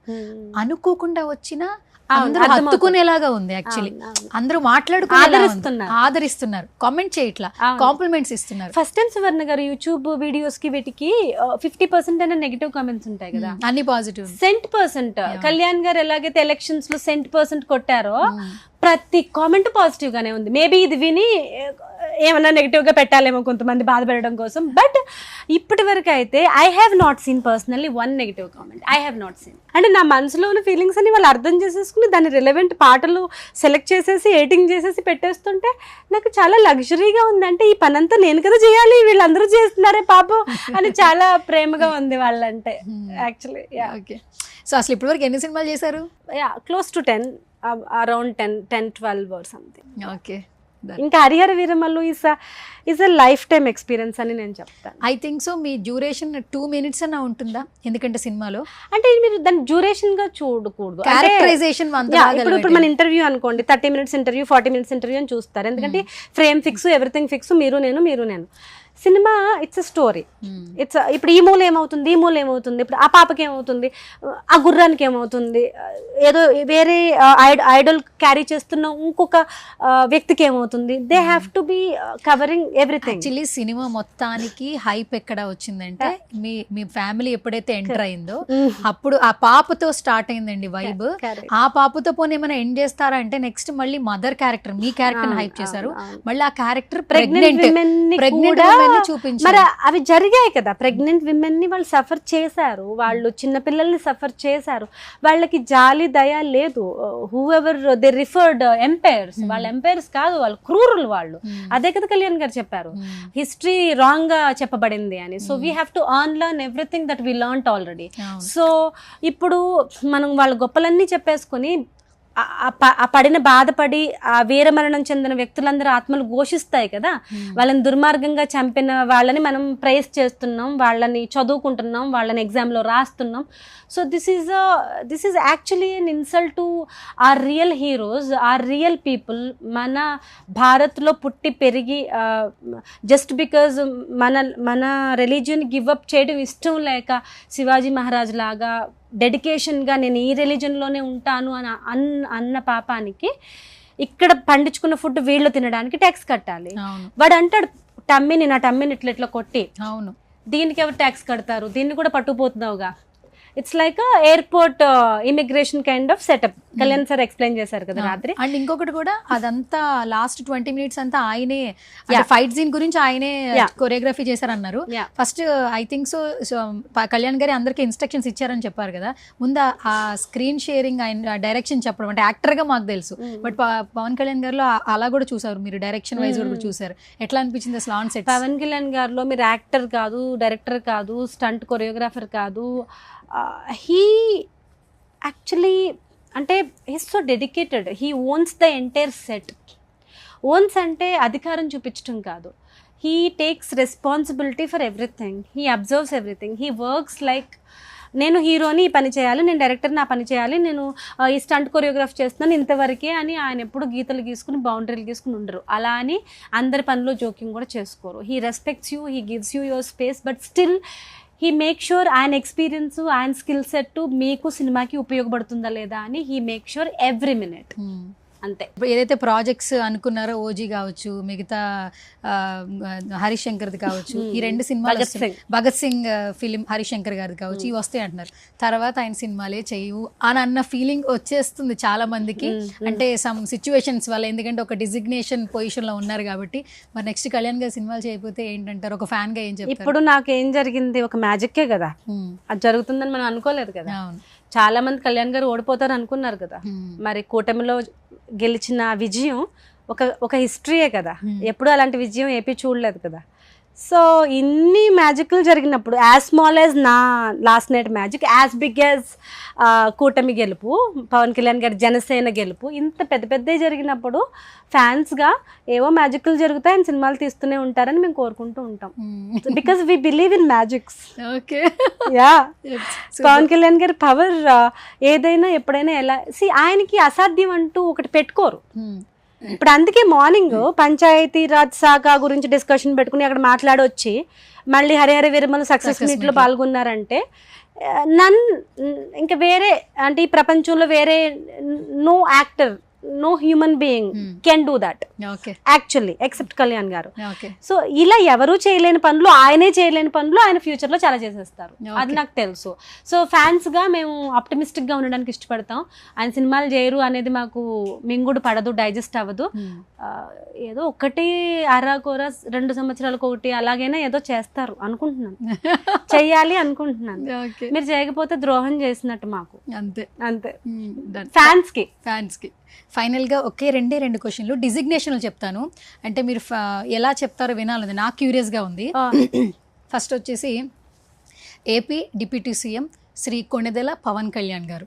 అనుకోకుండా వచ్చిన అందరూ హత్తుకునేలాగా ఉంది. యాక్చువల్లీ అందరూ ఆదరిస్తున్నారు, కామెంట్ చేయట్లా, కాంప్లిమెంట్స్ ఇస్తున్నారు. ఫస్ట్ టైం సువర్ణ గారు యూట్యూబ్ వీడియోస్ కి వీటికి 50% అయినా నెగిటివ్ కామెంట్స్ ఉంటాయి కదా, అన్ని పాజిటివ్. సెంట్ కళ్యాణ్ గారు ఎలాగైతే ఎలక్షన్స్ లో 100% కొట్టారో ప్రతి కామెంట్ పాజిటివ్ గానే ఉంది. మేబీ ఇది విని ఏమన్నా నెగిటివ్ గా పెట్టాలేమో కొంతమంది బాధపడడం కోసం, బట్ ఇప్పటి వరకు అయితే I have not seen personally one negative comment. I have not seen. అంటే నా మనసులో ఉన్న ఫీలింగ్స్ అని వాళ్ళు అర్థం చేసేసుకుని దాని రిలవెంట్ పాటలు సెలెక్ట్ చేసేసి ఎడిటింగ్ చేసేసి పెట్టేస్తుంటే నాకు చాలా లగ్జరీగా ఉంది. అంటే ఈ పనంతా నేను కదా చేయాలి, వీళ్ళందరూ చేస్తున్నారే పాపం అని చాలా ప్రేమగా ఉంది వాళ్ళంటే యాక్చువల్లీ. ఓకే, సో అసలు ఇప్పటివరకు ఎన్ని సినిమాలు చేశారు? Close to 10, around 10-12 or something. Okay, ఇంకా Harihara Veeramallu is a life time experience అని నేను చెప్తాను. I think so. మీ డ్యూరేషన్ 2 minutes అన్న ఉంటుందా? ఎందుకంటే సినిమాలో అంటే మీరు దాన్ని డ్యూరేషన్ గా చూడకూడదు. క్యారెక్టరైజేషన్ ఇప్పుడు మన ఇంటర్వ్యూ అనుకోండి, 30 minutes ఇంటర్వ్యూ, 40 minutes ఇంటర్వ్యూ అని చూస్తారు. ఎందుకంటే ఫ్రేమ్ ఫిక్స్, ఎవ్రీథింగ్ ఫిక్స్, మీరు నేను. Cinema it's a story. It's ఇప్పుడు ఈ మూల ఏమవుతుంది, ఈ మూల ఏమవుతుంది, ఇప్పుడు ఆ పాపకి ఏమవుతుంది, ఆ గుర్రానికి ఏమవుతుంది, ఏదో వేరే ఐడల్ క్యారీ చేస్తున్న ఇంకొక వ్యక్తికి ఏమవుతుంది. They have to be covering everything. Actually cinema మొత్తానికి హైప్ ఎక్కడ వచ్చిందంటే మీ ఫ్యామిలీ ఎప్పుడైతే ఎంటర్ అయిందో అప్పుడు ఆ పాపతో స్టార్ట్ అయిందండి వైబ్. ఆ పాపతో పోనీ ఏమైనా ఎండ్ చేస్తారా అంటే నెక్స్ట్ మళ్ళీ మదర్ క్యారెక్టర్, మీ క్యారెక్టర్ హైప్ చేశారు. మళ్ళీ ఆ క్యారెక్టర్ ప్రెగ్నెంట్ మరి అవి జరిగాయి కదా. ప్రెగ్నెంట్ విమెన్ ని వాళ్ళు సఫర్ చేశారు, వాళ్ళు చిన్న పిల్లల్ని సఫర్ చేశారు, వాళ్ళకి జాలి దయ లేదు. Whoever they referred empires, వాళ్ళ ఎంపైర్స్ కాదు, వాళ్ళు క్రూరులు వాళ్ళు. అదే కదా కళ్యాణ్ గారు చెప్పారు, హిస్టరీ రాంగ్ గా చెప్పబడింది అని. So we have to unlearn everything that we learned already. So ఇప్పుడు మనం వాళ్ళ గొప్పలన్నీ చెప్పేసుకుని ఆ పడిన బాధపడి ఆ వీరమరణం చెందిన వ్యక్తులందరూ ఆత్మలు ఘోషిస్తాయి కదా, వాళ్ళని దుర్మార్గంగా చంపిన వాళ్ళని మనం ప్రైజ్ చేస్తున్నాం, వాళ్ళని చదువుకుంటున్నాం, వాళ్ళని ఎగ్జామ్లో రాస్తున్నాం. So this is actually an insult to our real heroes, our real people. మన భారత్లో పుట్టి పెరిగి జస్ట్ బికాజ్ మన రిలీజియన్ గివ్ అప్ చేయడం ఇష్టం లేక శివాజీ మహారాజ్ లాగా డెడికేషన్గా నేను ఈ రిలీజన్లోనే ఉంటాను అని అన్న పాపానికి ఇక్కడ పండించుకున్న ఫుడ్ వీళ్ళు తినడానికి ట్యాక్స్ కట్టాలి. వాడు అంటాడు టమ్మిని నా టమ్మిని ఇట్లా కొట్టి అవును, దీనికి ఎవరు ట్యాక్స్ కడతారు, దీన్ని కూడా పట్టుకుపోతున్నావుగా. It's like airport immigration kind of setup. Kalyan sir explain చేశారు కదా రాత్రి. అండ్ ఇంకొకటి కూడా అదంతా లాస్ట్ 20 minutes అంతా ఆయనే ఫైట్ సీన్ గురించి ఆయనే కొరియోగ్రఫీ చేశారన్నారు. First I think so Kalyan గారి అందరికి ఇన్స్ట్రక్షన్స్ ఇచ్చారని చెప్పారు కదా. ముందు ఆ స్క్రీన్ షేరింగ్ ఆయన డైరెక్షన్ చెప్పడం అంటే యాక్టర్ గా మాకు తెలుసు, బట్ పవన్ కళ్యాణ్ గారిలో అలా కూడా చూసారు మీరు, డైరెక్షన్ వైజ్ కూడా చూసారు. ఎట్లా అనిపించింది అసలు ఆన్ సెట్? పవన్ కళ్యాణ్ గారిలో మీరు యాక్టర్ కాదు, డైరెక్టర్ కాదు, స్టంట్ కొరియోగ్రాఫర్ కాదు, హీ యాక్చువల్లీ అంటే he's so dedicated. He owns the entire set. Owns అంటే అధికారం చూపించడం కాదు, he takes responsibility for everything, he observes everything, he works like నేను హీరోని ఈ పని చేయాలి, నేను డైరెక్టర్ నా పని చేయాలి, నేను ఈ స్టంట్ కొరియోగ్రాఫ్ చేస్తున్నాను ఇంతవరకే అని ఆయన ఎప్పుడు గీతలు గీసుకుని బౌండరీలు గీసుకుని ఉండరు. అలా అని అందరి పనిలో జోక్యం కూడా చేసుకోరు. He respects you, he gives you your space, but still he make sure ఆయన ఎక్స్పీరియన్స్, ఆయన స్కిల్ సెట్ మీకు సినిమాకి ఉపయోగపడుతుందా లేదా అని he make sure every minute. అంతే. ఏదైతే ప్రాజెక్ట్స్ అనుకున్నారో ఓజీ కావచ్చు, మిగతా హరిశంకర్ది కావచ్చు, ఈ 2 సినిమాలు భగత్ సింగ్ ఫిలిం హరిశంకర్ గారిది కావచ్చు, ఇవి వస్తాయి అంటున్నారు. తర్వాత ఆయన సినిమాలే చేయవు అని అన్న ఫీలింగ్ వచ్చేస్తుంది చాలా మందికి. అంటే సమ్ సిచ్యువేషన్స్ వల్ల, ఎందుకంటే ఒక డిజిగ్నేషన్ పొజిషన్ లో ఉన్నారు కాబట్టి. మరి నెక్స్ట్ కళ్యాణ్ గారి సినిమాలు చేయకపోతే ఏంటంటారు? ఒక ఫ్యాన్ గా ఏం చెప్తారు? ఇప్పుడు నాకేం జరిగింది, ఒక మ్యాజిక్కే కదా, అది జరుగుతుందని మనం అనుకోలేదు కదా. చాలా మంది కళ్యాణ్ గారు ఓడిపోతారు అనుకున్నారు కదా. మరి కూటమిలో గెలిచిన విజయం ఒక హిస్టరీయే కదా. ఎప్పుడు అలాంటి విజయం ఏపీ చూడలేదు కదా. సో ఇన్ని మ్యాజిక్లు జరిగినప్పుడు, యాజ్ స్మాల్ యాజ్ నా last night magic, as big as కూటమి గెలుపు, పవన్ కళ్యాణ్ గారి జనసేన గెలుపు, ఇంత పెద్ద పెద్ద జరిగినప్పుడు ఫ్యాన్స్గా ఏవో మ్యాజిక్లు జరుగుతాయి, ఆయన సినిమాలు తీస్తూనే ఉంటారని మేము కోరుకుంటూ ఉంటాం. Because we believe in magics. Okay, ya, Pawan Kalyan గారి పవర్ ఏదైనా ఎప్పుడైనా ఎలా ఆయనకి అసాధ్యం అంటూ ఒకటి పెట్టుకోరు. ఇప్పుడు అందుకే మార్నింగ్ పంచాయతీ రాజ్ శాఖ గురించి డిస్కషన్ పెట్టుకుని అక్కడ మాట్లాడొచ్చి మళ్ళీ హరిహర వీరమల సక్సెస్ మీట్ లో పాల్గొన్నారంటే ఇంకా వేరే అంటే ఈ ప్రపంచంలో వేరే no actor, no human being can do that actually except Kalyan garu. So ఇలా ఎవరూ చేయలేని పనులు, ఆయనే చేయలేని పనులు ఆయన ఫ్యూచర్ లో చాలా చేసేస్తారు, అది నాకు తెలుసు. సో ఫ్యాన్స్ గా మేము ఆప్టమిస్టిక్ గా ఉండడానికి ఇష్టపడతాం. ఆయన సినిమాలు చేయరు అనేది మాకు మింగుడు పడదు, డైజెస్ట్ అవ్వదు. ఏదో ఒకటి అరాకొర 2 సంవత్సరాలకు ఒకటి అలాగైనా ఏదో చేస్తారు అనుకుంటున్నాను, చెయ్యాలి అనుకుంటున్నాను. మీరు చేయకపోతే ద్రోహం చేసినట్టు మాకు. అంతే అంతే. ఫ్యాన్స్ కి ఫైనల్గా ఒకే 2 క్వశ్చన్లు, డిజిగ్నేషన్లు చెప్తాను. అంటే మీరు ఎలా చెప్తారో వినాలని నాకు క్యూరియస్గా ఉంది. ఫస్ట్ వచ్చేసి AP deputy CM Shri Konidela Pawan Kalyan garu,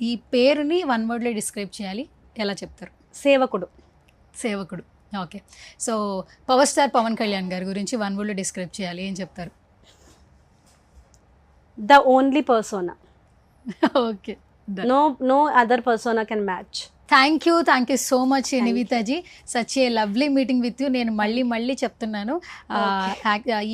ఈ పేరుని 1 wordలో డిస్క్రైబ్ చేయాలి, ఎలా చెప్తారు? సేవకుడు. Okay. So power star Pawan Kalyan గారి గురించి 1 wordలో డిస్క్రైబ్ చేయాలి, ఏం చెప్తారు? The only persona. Okay, no other persona can match. Thank you so much నివితాజీ, such a lovely meeting with you. నేను మళ్ళీ చెప్తున్నాను,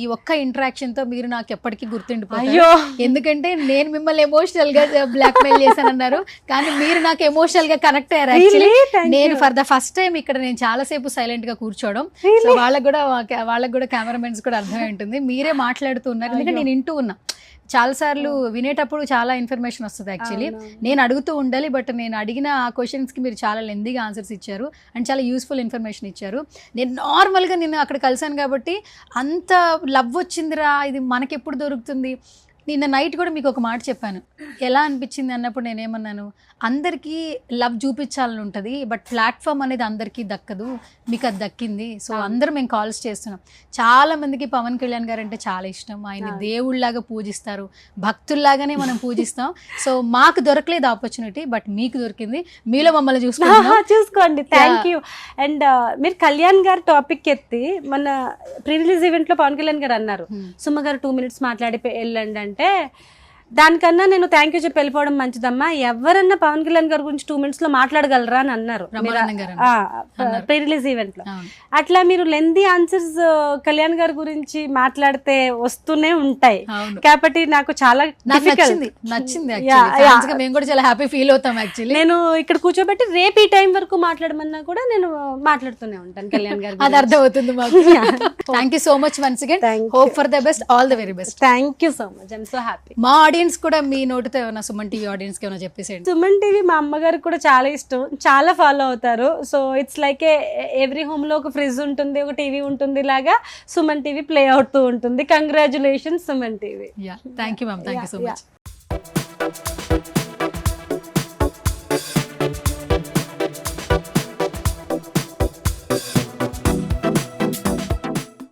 ఈ ఒక్క ఇంటరాక్షన్తో మీరు నాకు ఎప్పటికీ గుర్తుండిపోయారు. ఎందుకంటే నేను మిమ్మల్ని ఎమోషనల్గా బ్లాక్మెయిల్ చేశానన్నారు, కానీ మీరు నాకు ఎమోషనల్గా కనెక్ట్ అయ్యారు. యాక్చువల్లీ నేను ఫర్ ద ఫస్ట్ టైం ఇక్కడ నేను చాలాసేపు సైలెంట్గా కూర్చోవడం, సో వాళ్ళకు కూడా కెమెరామెన్స్ కూడా అర్థమై ఉంటుంది. మీరే మాట్లాడుతూ ఉన్నారు, ఎందుకంటే నేను వింటూ ఉన్నా. చాలాసార్లు వినేటప్పుడు చాలా ఇన్ఫర్మేషన్ వస్తుంది. యాక్చువల్లీ నేను అడుగుతూ ఉండాలి, బట్ నేను అడిగిన ఆ క్వశ్చన్స్కి మీరు చాలా లెందీగా ఆన్సర్స్ ఇచ్చారు అండ్ చాలా యూస్ఫుల్ ఇన్ఫర్మేషన్ ఇచ్చారు. నేను నార్మల్గా నేను అక్కడ కలిసాను కాబట్టి అంత లవ్ వచ్చిందిరా, ఇది మనకెప్పుడు దొరుకుతుంది. నిన్న నైట్ కూడా మీకు ఒక మాట చెప్పాను, ఎలా అనిపించింది అన్నప్పుడు నేనేమన్నాను, అందరికీ లవ్ చూపించాలని ఉంటుంది, బట్ ప్లాట్ఫామ్ అనేది అందరికీ దక్కదు, మీకు అది దక్కింది. సో అందరూ మేము కాల్స్ చేస్తున్నాం. చాలా మందికి పవన్ కళ్యాణ్ గారు అంటే చాలా ఇష్టం, ఆయన దేవుళ్ళలాగా పూజిస్తారు, భక్తుల్లాగానే మనం పూజిస్తాం. సో మాకు దొరకలేదు ఆపర్చునిటీ, బట్ మీకు దొరికింది, మీలో మమ్మల్ని చూసుకోండి. Thank you. అండ్ మీరు కళ్యాణ్ గారు టాపిక్ ఎత్తి మన ప్రీ రిలీజ్ ఈవెంట్ లో పవన్ కళ్యాణ్ గారు అన్నారు, సుమ గారు 2 minutes మాట్లాడి వెళ్ళండి అంటే దానికన్నా నేను థ్యాంక్ యూ చెప్పి వెళ్ళిపోవడం మంచిదమ్మా, ఎవరన్నా పవన్ కళ్యాణ్ గారి గురించి 2 minutes లో మాట్లాడగలరా అని అన్నారు బ్రహ్మానందం గారు ప్రీ రిలీజ్ ఈవెంట్ లో. అవును. అట్లా మీరు లెందీ ఆన్సర్స్ కళ్యాణ్ గారి గురించి మాట్లాడితే వస్తూనే ఉంటాయి అవును. కాబట్టి నాకు చాలా నాకు difficult. నచ్చింది Yeah, actually. Fans గా మేము కూడా చాలా హ్యాపీ ఫీల్ అవుతాం యాక్చువల్లీ. నేను ఇక్కడ కూర్చోబెట్టి రేపు ఈ టైం వరకు మాట్లాడమన్నా కూడా నేను మాట్లాడుతూనే ఉంటాను కళ్యాణ్ గారి అది అర్థం అవుతుంది మాకు. Thank you so much once again. Thank hope for the best, all the very best. Thank you so much, I'm so happy. మా ఆడియన్స్ కూడా మీ నోటితో ఏమైనా సుమన్ టీవీ ఆడియన్స్ కి ఏమైనా చెప్పేసేయండి. సుమన్ టీవీ మా అమ్మగారికి కూడా చాలా ఇష్టం, చాలా ఫాలో అవుతారు. So it's like every home లో ఒక ఫ్రిడ్జ్ ఉంటుంది, ఒక టీవీ ఉంటుంది లాగా సుమన్ టీవీ ప్లే అవుతూ ఉంటుంది. Congratulations Suman TV. Yeah, thank you ma'am, thank you so much.